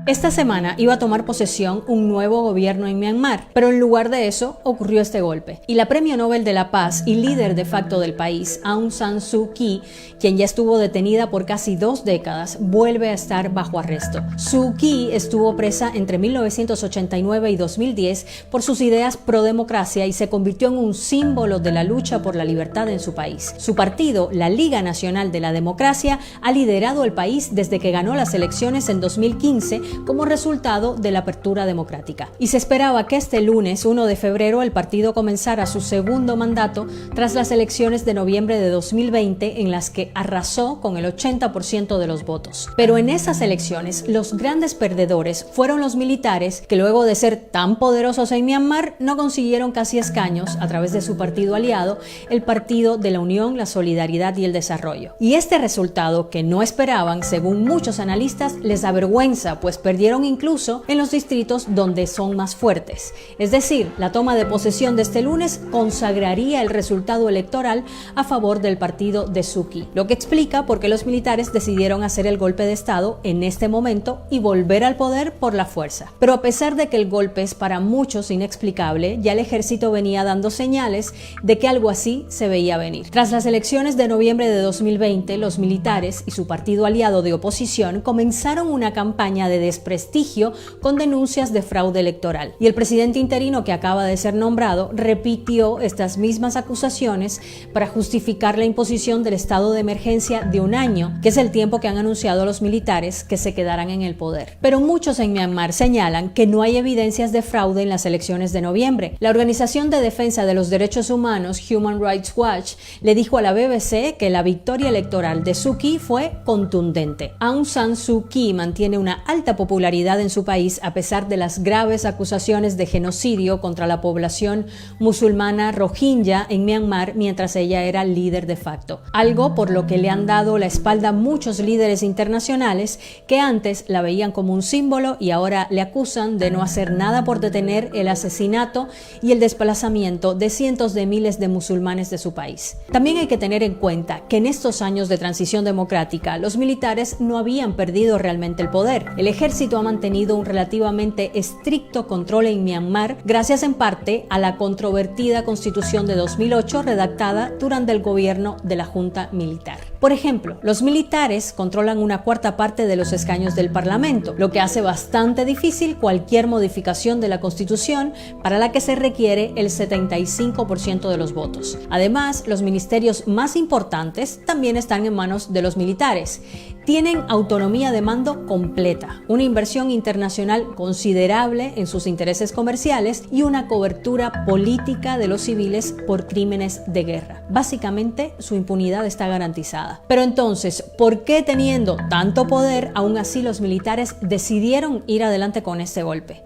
Esta semana iba a tomar posesión un nuevo gobierno en Myanmar, pero en lugar de eso ocurrió este golpe. Y la Premio Nobel de la Paz y líder de facto del país, Aung San Suu Kyi, quien ya estuvo detenida por casi 2 décadas, vuelve a estar bajo arresto. Suu Kyi estuvo presa entre 1989 y 2010 por sus ideas pro democracia y se convirtió en un símbolo de la lucha por la libertad en su país. Su partido, la Liga Nacional de la Democracia, ha liderado el país desde que ganó las elecciones en 2015 como resultado de la apertura democrática. Y se esperaba que este lunes, 1 de febrero, el partido comenzara su segundo mandato tras las elecciones de noviembre de 2020, en las que arrasó con el 80% de los votos. Pero en esas elecciones, los grandes perdedores fueron los militares, que luego de ser tan poderosos en Myanmar, no consiguieron casi escaños a través de su partido aliado, el Partido de la Unión, la Solidaridad y el Desarrollo. Y este resultado, que no esperaban, según muchos analistas, les avergüenza, pues perdieron incluso en los distritos donde son más fuertes. Es decir, la toma de posesión de este lunes consagraría el resultado electoral a favor del partido de Suu Kyi, lo que explica por qué los militares decidieron hacer el golpe de Estado en este momento y volver al poder por la fuerza. Pero a pesar de que el golpe es para muchos inexplicable, ya el ejército venía dando señales de que algo así se veía venir. Tras las elecciones de noviembre de 2020, los militares y su partido aliado de oposición comenzaron una campaña de desprestigio con denuncias de fraude electoral. Y el presidente interino que acaba de ser nombrado repitió estas mismas acusaciones para justificar la imposición del estado de emergencia de un año, que es el tiempo que han anunciado los militares que se quedarán en el poder. Pero muchos en Myanmar señalan que no hay evidencias de fraude en las elecciones de noviembre. La Organización de Defensa de los Derechos Humanos, Human Rights Watch, le dijo a la BBC que la victoria electoral de Suu Kyi fue contundente. Aung San Suu Kyi mantiene una alta popularidad en su país a pesar de las graves acusaciones de genocidio contra la población musulmana rohingya en Myanmar mientras ella era líder de facto. Algo por lo que le han dado la espalda muchos líderes internacionales que antes la veían como un símbolo y ahora le acusan de no hacer nada por detener el asesinato y el desplazamiento de cientos de miles de musulmanes de su país. También hay que tener en cuenta que en estos años de transición democrática los militares no habían perdido realmente el poder. El ejército ha mantenido un relativamente estricto control en Myanmar gracias en parte a la controvertida Constitución de 2008 redactada durante el gobierno de la Junta Militar. Por ejemplo, los militares controlan una cuarta parte de los escaños del Parlamento, lo que hace bastante difícil cualquier modificación de la Constitución para la que se requiere el 75% de los votos. Además, los ministerios más importantes también están en manos de los militares. Tienen autonomía de mando completa, una inversión internacional considerable en sus intereses comerciales y una cobertura política de los civiles por crímenes de guerra. Básicamente, su impunidad está garantizada. Pero entonces, ¿por qué teniendo tanto poder, aún así los militares decidieron ir adelante con este golpe?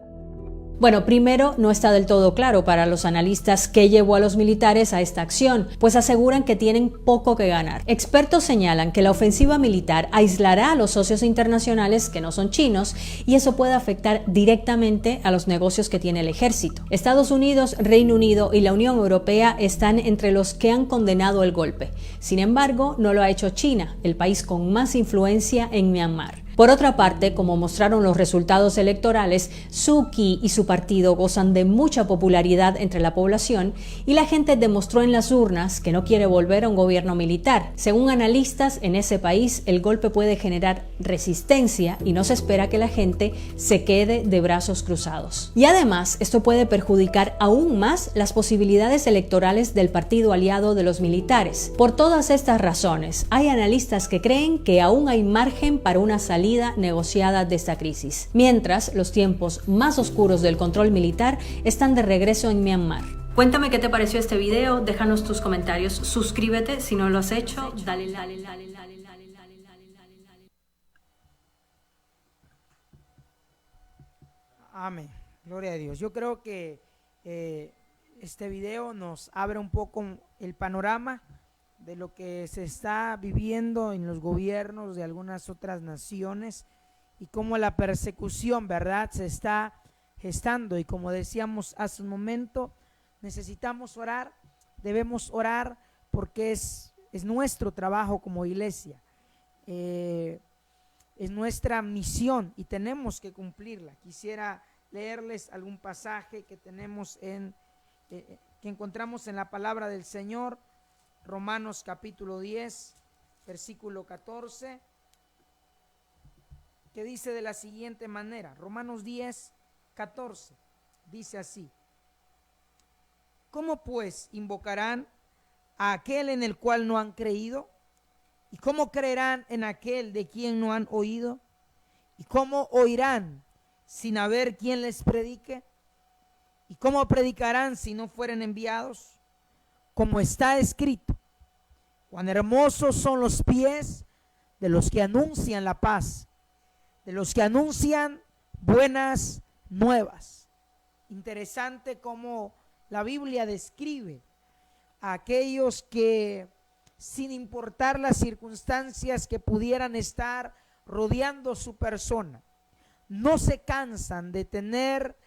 Bueno, primero, no está del todo claro para los analistas qué llevó a los militares a esta acción, pues aseguran que tienen poco que ganar. Expertos señalan que la ofensiva militar aislará a los socios internacionales que no son chinos y eso puede afectar directamente a los negocios que tiene el ejército. Estados Unidos, Reino Unido y la Unión Europea están entre los que han condenado el golpe. Sin embargo, no lo ha hecho China, el país con más influencia en Myanmar. Por otra parte, como mostraron los resultados electorales, Suu Kyi y su partido gozan de mucha popularidad entre la población y la gente demostró en las urnas que no quiere volver a un gobierno militar. Según analistas, en ese país el golpe puede generar resistencia y no se espera que la gente se quede de brazos cruzados. Y además, esto puede perjudicar aún más las posibilidades electorales del partido aliado de los militares. Por todas estas razones, hay analistas que creen que aún hay margen para una salida negociada de esta crisis, mientras los tiempos más oscuros del control militar están de regreso en Myanmar. Cuéntame qué te pareció este video, déjanos tus comentarios, suscríbete si no lo has hecho, dale. Amén, gloria a Dios. Yo creo que este video nos abre un poco el panorama de lo que se está viviendo en los gobiernos de algunas otras naciones y cómo la persecución, ¿verdad?, se está gestando. Y como decíamos hace un momento, necesitamos orar, debemos orar porque es nuestro trabajo como iglesia, es nuestra misión y tenemos que cumplirla. Quisiera leerles algún pasaje que tenemos que encontramos en la palabra del Señor. Romanos capítulo 10, versículo 14, que dice de la siguiente manera, Romanos 10, 14, dice así: ¿cómo pues invocarán a aquel en el cual no han creído? ¿Y cómo creerán en aquel de quien no han oído? ¿Y cómo oirán sin haber quien les predique? ¿Y cómo predicarán si no fueren enviados? Como está escrito: cuán hermosos son los pies de los que anuncian la paz, de los que anuncian buenas nuevas. Interesante cómo la Biblia describe a aquellos que, sin importar las circunstancias que pudieran estar rodeando su persona, no se cansan de tener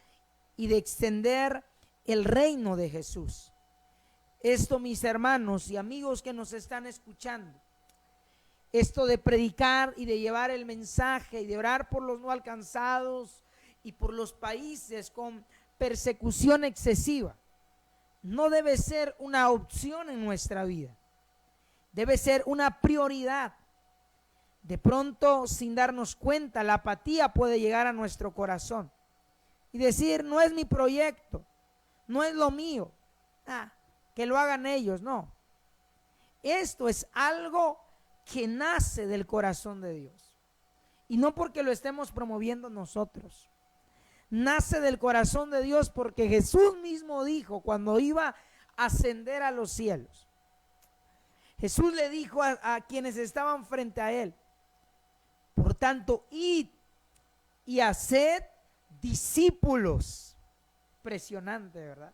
y de extender el reino de Jesús. Esto, mis hermanos y amigos que nos están escuchando, esto de predicar y de llevar el mensaje y de orar por los no alcanzados y por los países con persecución excesiva, no debe ser una opción en nuestra vida, debe ser una prioridad. De pronto, sin darnos cuenta, la apatía puede llegar a nuestro corazón y decir, no es mi proyecto, no es lo mío, que lo hagan ellos. No, esto es algo que nace del corazón de Dios, y no porque lo estemos promoviendo nosotros. Nace del corazón de Dios porque Jesús mismo dijo cuando iba a ascender a los cielos. Jesús le dijo a quienes estaban frente a él: por tanto, id y haced discípulos. Impresionante, ¿verdad?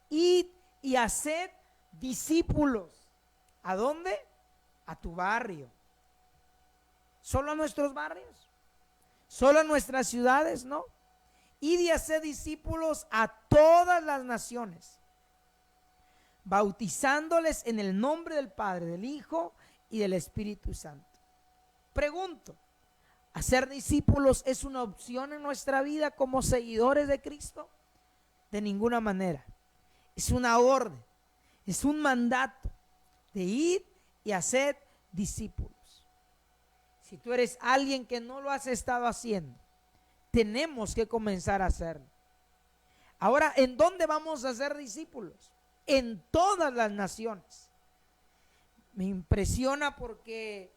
Id y haced discípulos. ¿A dónde? A tu barrio. ¿Solo a nuestros barrios? ¿Solo a nuestras ciudades? No. Id y haced discípulos a todas las naciones, bautizándoles en el nombre del Padre, del Hijo y del Espíritu Santo. Pregunto, ¿hacer discípulos es una opción en nuestra vida como seguidores de Cristo? De ninguna manera. Es una orden, es un mandato de ir y hacer discípulos. Si tú eres alguien que no lo has estado haciendo, tenemos que comenzar a hacerlo. Ahora, ¿en dónde vamos a ser discípulos? En todas las naciones. Me impresiona porque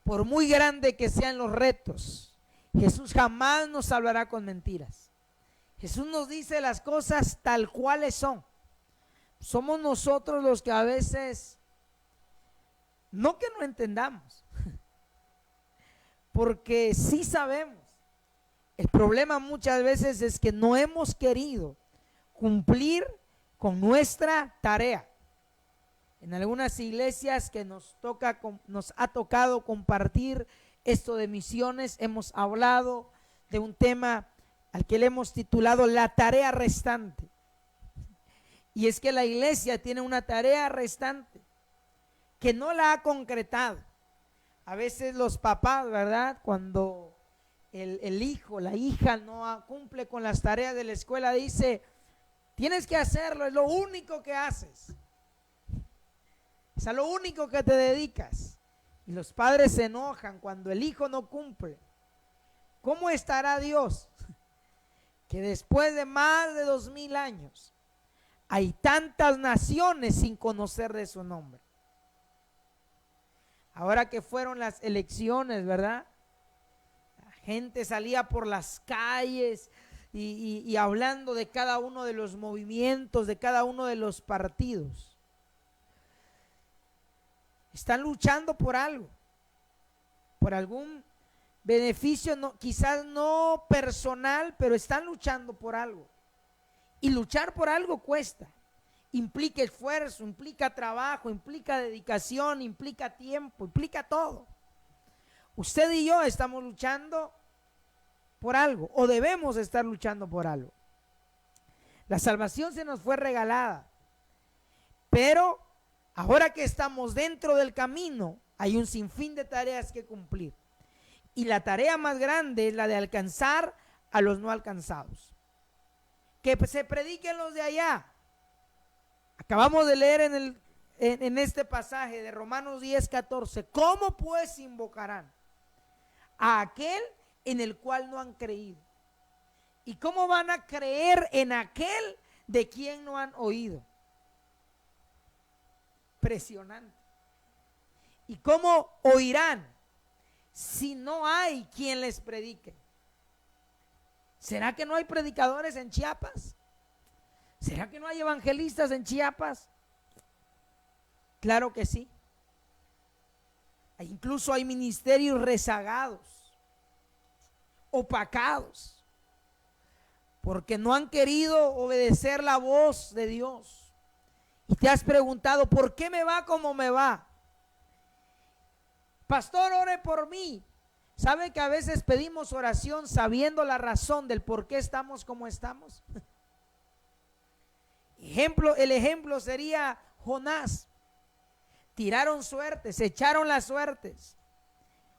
por muy grande que sean los retos, Jesús jamás nos hablará con mentiras. Jesús nos dice las cosas tal cuales son. Somos nosotros los que a veces, no que no entendamos, porque sí sabemos. El problema muchas veces es que no hemos querido cumplir con nuestra tarea. En algunas iglesias que nos ha tocado compartir esto de misiones, hemos hablado de un tema al que le hemos titulado la tarea restante. Y es que la iglesia tiene una tarea restante que no la ha concretado. A veces los papás, ¿verdad? Cuando el hijo, la hija no cumple con las tareas de la escuela, dice: tienes que hacerlo, es lo único que haces, es a lo único que te dedicas. Y los padres se enojan cuando el hijo no cumple. ¿Cómo estará Dios? Que después de más de 2000 años hay tantas naciones sin conocer de su nombre. Ahora que fueron las elecciones, ¿verdad? La gente salía por las calles y hablando de cada uno de los movimientos, de cada uno de los partidos. Están luchando por algo, por algún beneficio, no, quizás no personal, pero están luchando por algo. Y luchar por algo cuesta. Implica esfuerzo, implica trabajo, implica dedicación, implica tiempo, implica todo. Usted y yo estamos luchando por algo, o debemos estar luchando por algo. La salvación se nos fue regalada, pero ahora que estamos dentro del camino, hay un sinfín de tareas que cumplir. Y la tarea más grande es la de alcanzar a los no alcanzados. Que se prediquen los de allá. Acabamos de leer en este pasaje de Romanos 10:14. ¿Cómo pues invocarán a aquel en el cual no han creído? ¿Y cómo van a creer en aquel de quien no han oído? Impresionante. ¿Y cómo oirán si no hay quien les predique? ¿Será que no hay predicadores en Chiapas? ¿Será que no hay evangelistas en Chiapas? Claro que sí. Incluso hay ministerios rezagados, opacados, porque no han querido obedecer la voz de Dios. Y te has preguntado, ¿por qué me va como me va? Pastor, ore por mí. ¿Sabe que a veces pedimos oración sabiendo la razón del por qué estamos como estamos? El ejemplo sería Jonás. Tiraron suertes, echaron las suertes.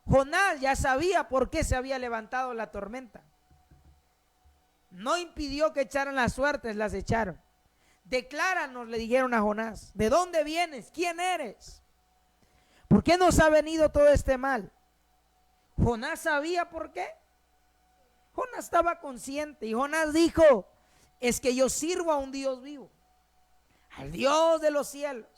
Jonás ya sabía por qué se había levantado la tormenta. No impidió que echaran las suertes, las echaron. Decláranos, le dijeron a Jonás, ¿de dónde vienes? ¿Quién eres? ¿Por qué nos ha venido todo este mal? Jonás sabía por qué. Jonás estaba consciente y Jonás dijo, es que yo sirvo a un Dios vivo, al Dios de los cielos.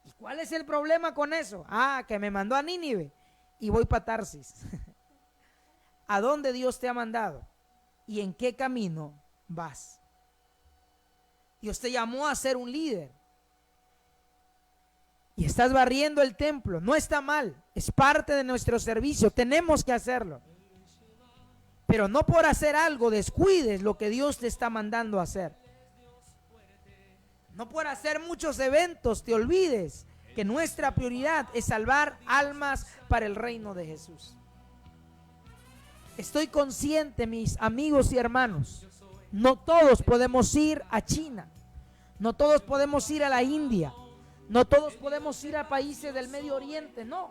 ¿Y cuál es el problema con eso? Que me mandó a Nínive y voy para Tarsis. ¿A dónde Dios te ha mandado? ¿Y en qué camino vas? Dios te llamó a ser un líder. Y estás barriendo el templo. No está mal. Es parte de nuestro servicio. Tenemos que hacerlo. Pero no por hacer algo descuides lo que Dios te está mandando a hacer. No por hacer muchos eventos te olvides que nuestra prioridad es salvar almas para el reino de Jesús. Estoy consciente, mis amigos y hermanos, no todos podemos ir a China, no todos podemos ir a la India, no todos podemos ir a países del Medio Oriente, no.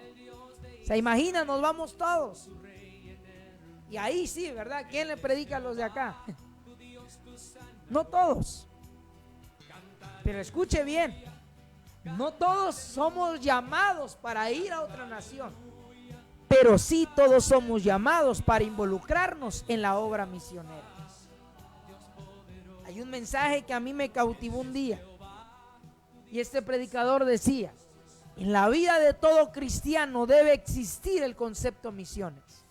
¿Se imaginan? Nos vamos todos. Y ahí sí, ¿verdad? ¿Quién le predica a los de acá? No todos. Pero escuche bien, no todos somos llamados para ir a otra nación, pero sí todos somos llamados para involucrarnos en la obra misionera. Hay un mensaje que a mí me cautivó un día, y este predicador decía, en la vida de todo cristiano debe existir el concepto misiones.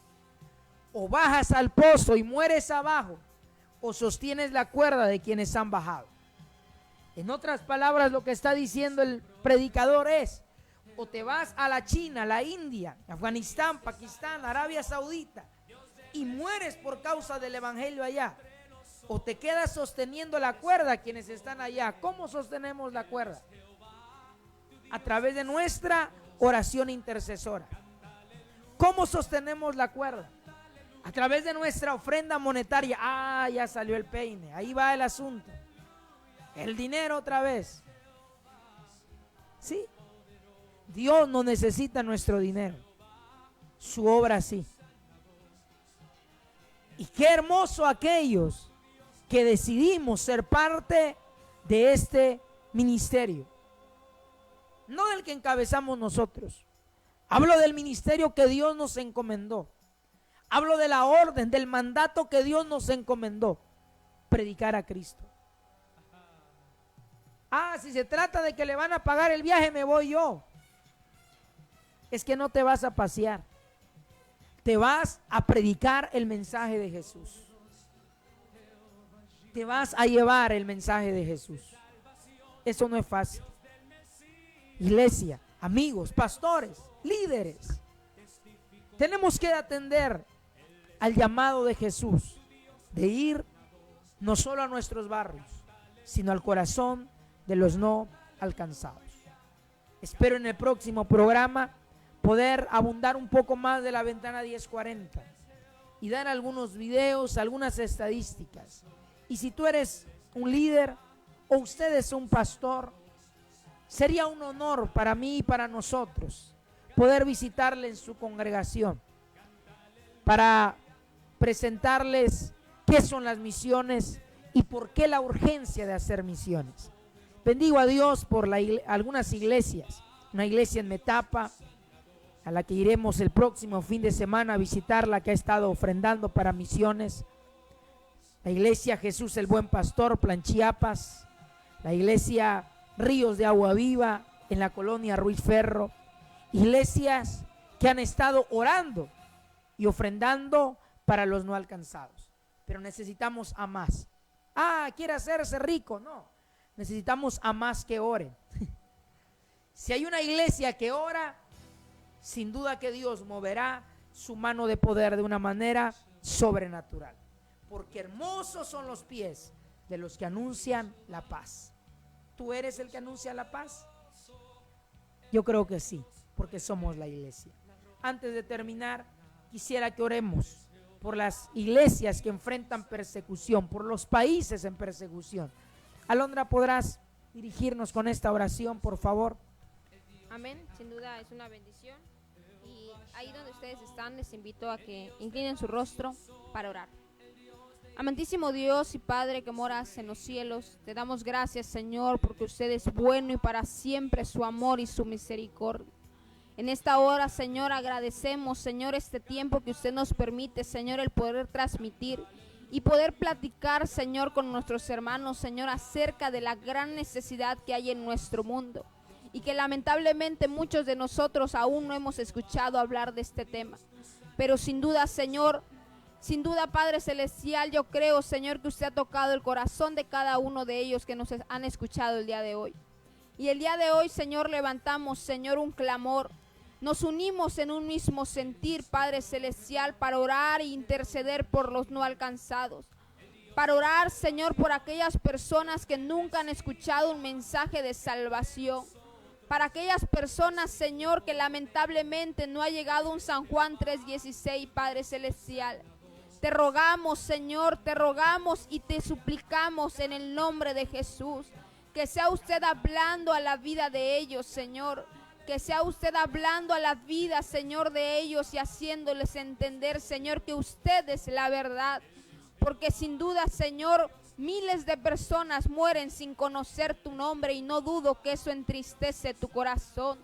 O bajas al pozo y mueres abajo, o sostienes la cuerda de quienes han bajado. En otras palabras, lo que está diciendo el predicador es, o te vas a la China, la India, Afganistán, Pakistán, Arabia Saudita, y mueres por causa del evangelio allá, o te quedas sosteniendo la cuerda a quienes están allá. ¿Cómo sostenemos la cuerda? A través de nuestra oración intercesora. ¿Cómo sostenemos la cuerda? A través de nuestra ofrenda monetaria. Ya salió el peine, ahí va el asunto. El dinero otra vez. Sí, Dios no necesita nuestro dinero, su obra sí. Y qué hermoso aquellos que decidimos ser parte de este ministerio, no del que encabezamos nosotros. Hablo del ministerio que Dios nos encomendó. Hablo de la orden, del mandato que Dios nos encomendó: predicar a Cristo. Si se trata de que le van a pagar el viaje, me voy yo. Es que no te vas a pasear, te vas a predicar el mensaje de Jesús. Te vas a llevar el mensaje de Jesús. Eso no es fácil. Iglesia, amigos, pastores, líderes, tenemos que atender al llamado de Jesús de ir no solo a nuestros barrios, sino al corazón de los no alcanzados. Espero en el próximo programa poder abundar un poco más de la ventana 1040 y dar algunos videos, algunas estadísticas. Y si tú eres un líder o usted es un pastor, sería un honor para mí y para nosotros poder visitarle en su congregación para presentarles qué son las misiones y por qué la urgencia de hacer misiones. Bendigo a Dios por algunas iglesias, una iglesia en Metapa, a la que iremos el próximo fin de semana a visitarla, que ha estado ofrendando para misiones. La iglesia Jesús el Buen Pastor, Planchiapas, la iglesia Ríos de Agua Viva en la colonia Ruiz Ferro, iglesias que han estado orando y ofrendando para los no alcanzados. Pero necesitamos a más. ¿Quiere hacerse rico? No. Necesitamos a más que oren. Si hay una iglesia que ora, sin duda que Dios moverá su mano de poder de una manera sobrenatural. Porque hermosos son los pies de los que anuncian la paz. ¿Tú eres el que anuncia la paz? Yo creo que sí, porque somos la iglesia. Antes de terminar, quisiera que oremos por las iglesias que enfrentan persecución, por los países en persecución. Alondra, ¿podrás dirigirnos con esta oración, por favor? Amén, sin duda es una bendición. Y ahí donde ustedes están, les invito a que inclinen su rostro para orar. Amantísimo Dios y Padre que moras en los cielos, te damos gracias, Señor, porque usted es bueno y para siempre su amor y su misericordia. En esta hora, Señor, agradecemos, Señor, este tiempo que usted nos permite, Señor, el poder transmitir y poder platicar, Señor, con nuestros hermanos, Señor, acerca de la gran necesidad que hay en nuestro mundo y que lamentablemente muchos de nosotros aún no hemos escuchado hablar de este tema. Pero sin duda, Señor, sin duda, Padre Celestial, yo creo, Señor, que usted ha tocado el corazón de cada uno de ellos que nos han escuchado el día de hoy. Y el día de hoy, Señor, levantamos, Señor, un clamor. Nos unimos en un mismo sentir, Padre Celestial, para orar e interceder por los no alcanzados. Para orar, Señor, por aquellas personas que nunca han escuchado un mensaje de salvación. Para aquellas personas, Señor, que lamentablemente no ha llegado un San Juan 3:16, Padre Celestial. Te rogamos, Señor, te rogamos y te suplicamos en el nombre de Jesús, que sea usted hablando a la vida de ellos, Señor. Que sea usted hablando a la vida, Señor, de ellos y haciéndoles entender, Señor, que usted es la verdad. Porque sin duda, Señor, miles de personas mueren sin conocer tu nombre y no dudo que eso entristece tu corazón.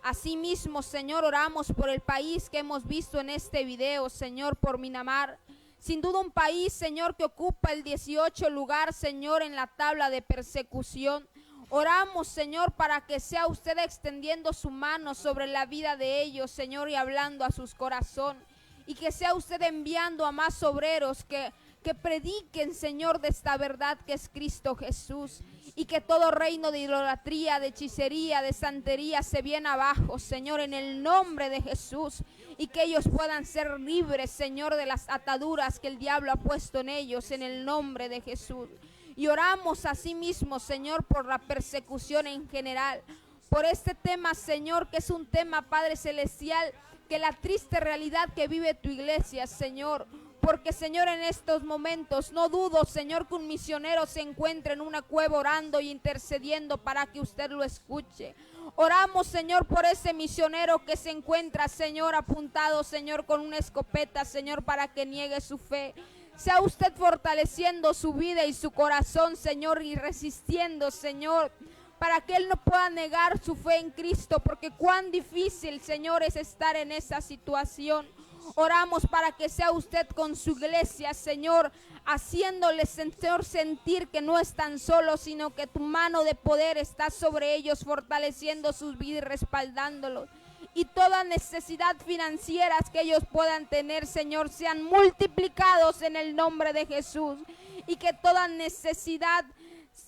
Asimismo, Señor, oramos por el país que hemos visto en este video, Señor, por Myanmar. Sin duda un país, Señor, que ocupa el 18 lugar, Señor, en la tabla de persecución. Oramos, Señor, para que sea usted extendiendo su mano sobre la vida de ellos, Señor, y hablando a sus corazones. Y que sea usted enviando a más obreros que prediquen, Señor, de esta verdad que es Cristo Jesús. Y que todo reino de idolatría, de hechicería, de santería se viene abajo, Señor, en el nombre de Jesús. Y que ellos puedan ser libres, Señor, de las ataduras que el diablo ha puesto en ellos, en el nombre de Jesús. Y oramos asimismo, Señor, por la persecución en general, por este tema, Señor, que es un tema, Padre Celestial, que la triste realidad que vive tu iglesia, Señor. Porque, Señor, en estos momentos no dudo, Señor, que un misionero se encuentre en una cueva orando y intercediendo para que usted lo escuche. Oramos, Señor, por ese misionero que se encuentra, Señor, apuntado, Señor, con una escopeta, Señor, para que niegue su fe. Sea usted fortaleciendo su vida y su corazón, Señor, y resistiendo, Señor, para que él no pueda negar su fe en Cristo, porque cuán difícil, Señor, es estar en esa situación. Oramos para que sea usted con su iglesia, Señor, haciéndoles, Señor, sentir que no están solos, sino que tu mano de poder está sobre ellos, fortaleciendo sus vidas y respaldándolos. Y toda necesidad financiera que ellos puedan tener, Señor, sean multiplicados en el nombre de Jesús. Y que toda necesidad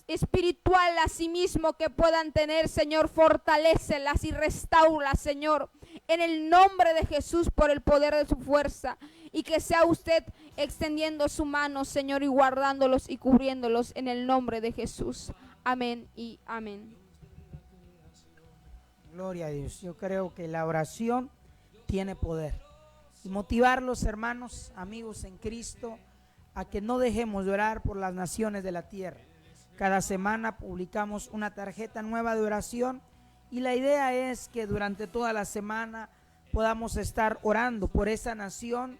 espiritual asimismo que puedan tener, Señor, fortalécelas y restauralas, Señor, en el nombre de Jesús, por el poder de su fuerza. Y que sea usted extendiendo su mano, Señor, y guardándolos y cubriéndolos en el nombre de Jesús. Amén y amén. Gloria a Dios. Yo creo que la oración tiene poder. Y motivarlos, hermanos, amigos en Cristo, a que no dejemos de orar por las naciones de la tierra. Cada semana publicamos una tarjeta nueva de oración y la idea es que durante toda la semana podamos estar orando por esa nación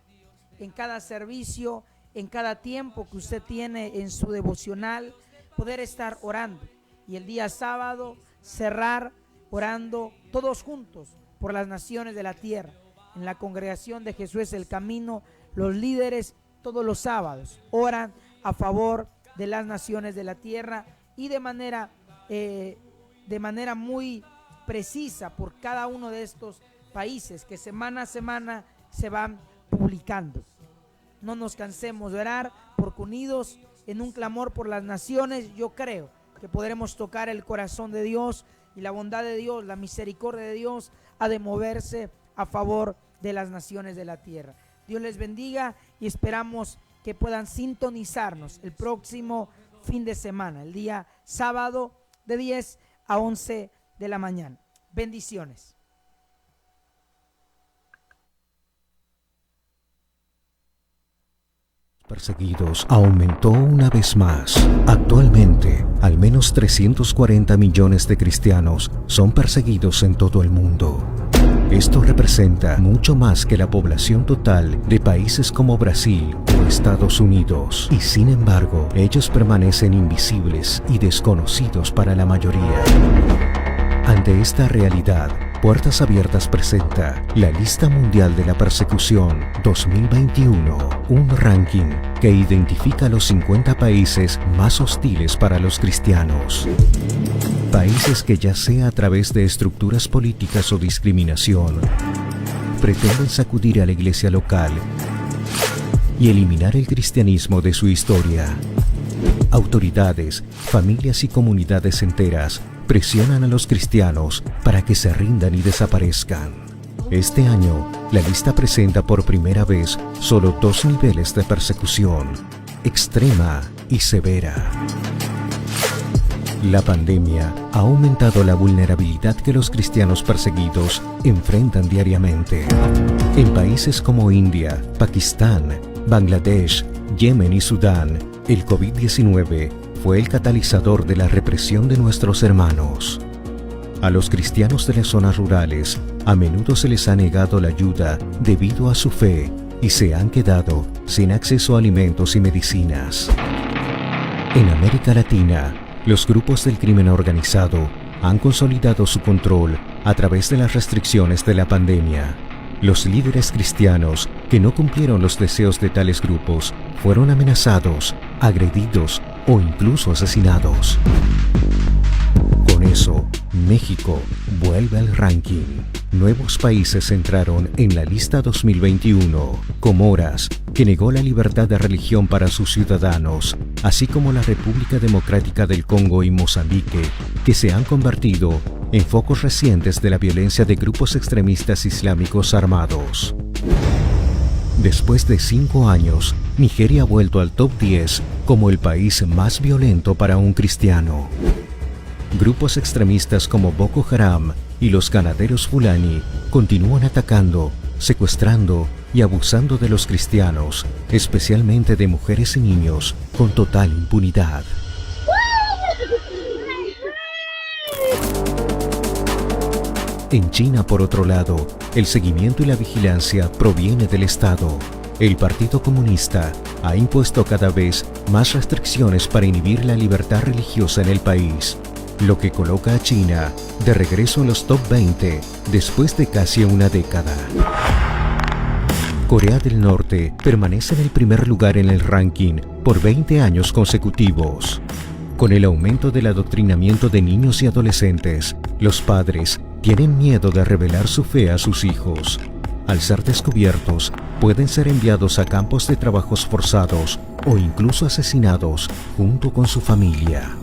en cada servicio, en cada tiempo que usted tiene en su devocional, poder estar orando. Y el día sábado cerrar orando todos juntos por las naciones de la tierra. En la congregación de Jesús es el Camino, los líderes todos los sábados oran a favor de las naciones de la tierra y de manera muy precisa por cada uno de estos países que semana a semana se van publicando. No nos cansemos de orar, porque unidos en un clamor por las naciones, yo creo que podremos tocar el corazón de Dios, y la bondad de Dios, la misericordia de Dios ha de moverse a favor de las naciones de la tierra. Dios les bendiga y esperamos que puedan sintonizarnos el próximo fin de semana, el día sábado de 10 a 11 de la mañana. Bendiciones. Perseguidos aumentó una vez más. Actualmente, al menos 340 millones de cristianos son perseguidos en todo el mundo. Esto representa mucho más que la población total de países como Brasil o Estados Unidos, y sin embargo, ellos permanecen invisibles y desconocidos para la mayoría. Ante esta realidad, Puertas Abiertas presenta la Lista Mundial de la Persecución 2021, un ranking que identifica los 50 países más hostiles para los cristianos. Países que, ya sea a través de estructuras políticas o discriminación, pretenden sacudir a la iglesia local y eliminar el cristianismo de su historia. Autoridades, familias y comunidades enteras presionan a los cristianos para que se rindan y desaparezcan. Este año, la lista presenta por primera vez solo 2 niveles de persecución: extrema y severa. La pandemia ha aumentado la vulnerabilidad que los cristianos perseguidos enfrentan diariamente. En países como India, Pakistán, Bangladesh, Yemen y Sudán, el COVID-19 fue el catalizador de la represión de nuestros hermanos. A los cristianos de las zonas rurales a menudo se les ha negado la ayuda debido a su fe y se han quedado sin acceso a alimentos y medicinas. En América Latina, los grupos del crimen organizado han consolidado su control a través de las restricciones de la pandemia. Los líderes cristianos que no cumplieron los deseos de tales grupos fueron amenazados, agredidos o incluso asesinados. Con eso, México vuelve al ranking. Nuevos países entraron en la lista 2021. Comoras, que negó la libertad de religión para sus ciudadanos, así como la República Democrática del Congo y Mozambique, que se han convertido en focos recientes de la violencia de grupos extremistas islámicos armados. Después de 5 años, Nigeria ha vuelto al top 10 como el país más violento para un cristiano. Grupos extremistas como Boko Haram y los ganaderos Fulani continúan atacando, secuestrando y abusando de los cristianos, especialmente de mujeres y niños, con total impunidad. En China, por otro lado, el seguimiento y la vigilancia proviene del Estado. El Partido Comunista ha impuesto cada vez más restricciones para inhibir la libertad religiosa en el país, lo que coloca a China de regreso en los top 20 después de casi una década. Corea del Norte permanece en el primer lugar en el ranking por 20 años consecutivos. Con el aumento del adoctrinamiento de niños y adolescentes, los padres tienen miedo de revelar su fe a sus hijos. Al ser descubiertos, pueden ser enviados a campos de trabajos forzados o incluso asesinados junto con su familia.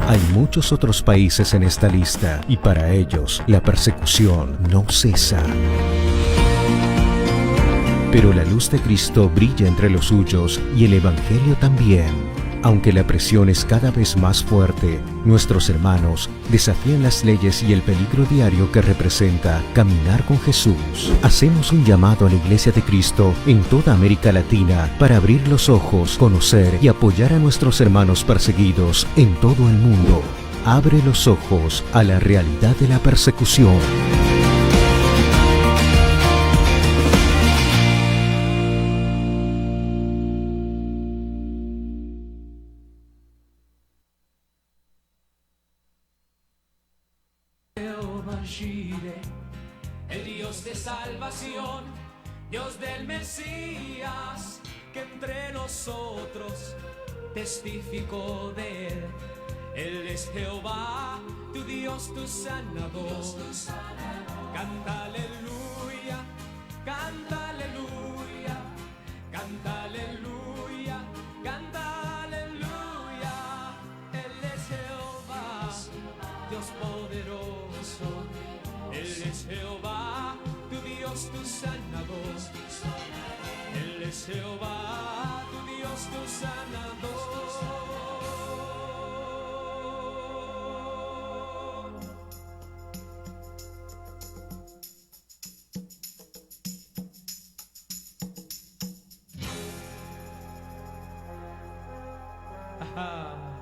Hay muchos otros países en esta lista y para ellos la persecución no cesa. Pero la luz de Cristo brilla entre los suyos y el Evangelio también. Aunque la presión es cada vez más fuerte, nuestros hermanos desafían las leyes y el peligro diario que representa caminar con Jesús. Hacemos un llamado a la Iglesia de Cristo en toda América Latina para abrir los ojos, conocer y apoyar a nuestros hermanos perseguidos en todo el mundo. Abre los ojos a la realidad de la persecución. El Dios de salvación, Dios del Mesías, que entre nosotros testificó de él. Él es Jehová, tu Dios, tu sanador. Canta aleluya, canta aleluya, canta aleluya, canta aleluya. Él es Jehová, Dios poderoso. Él es Jehová, tu Dios, tu sanador. Él es Jehová, tu Dios, tu sanador. Ajá.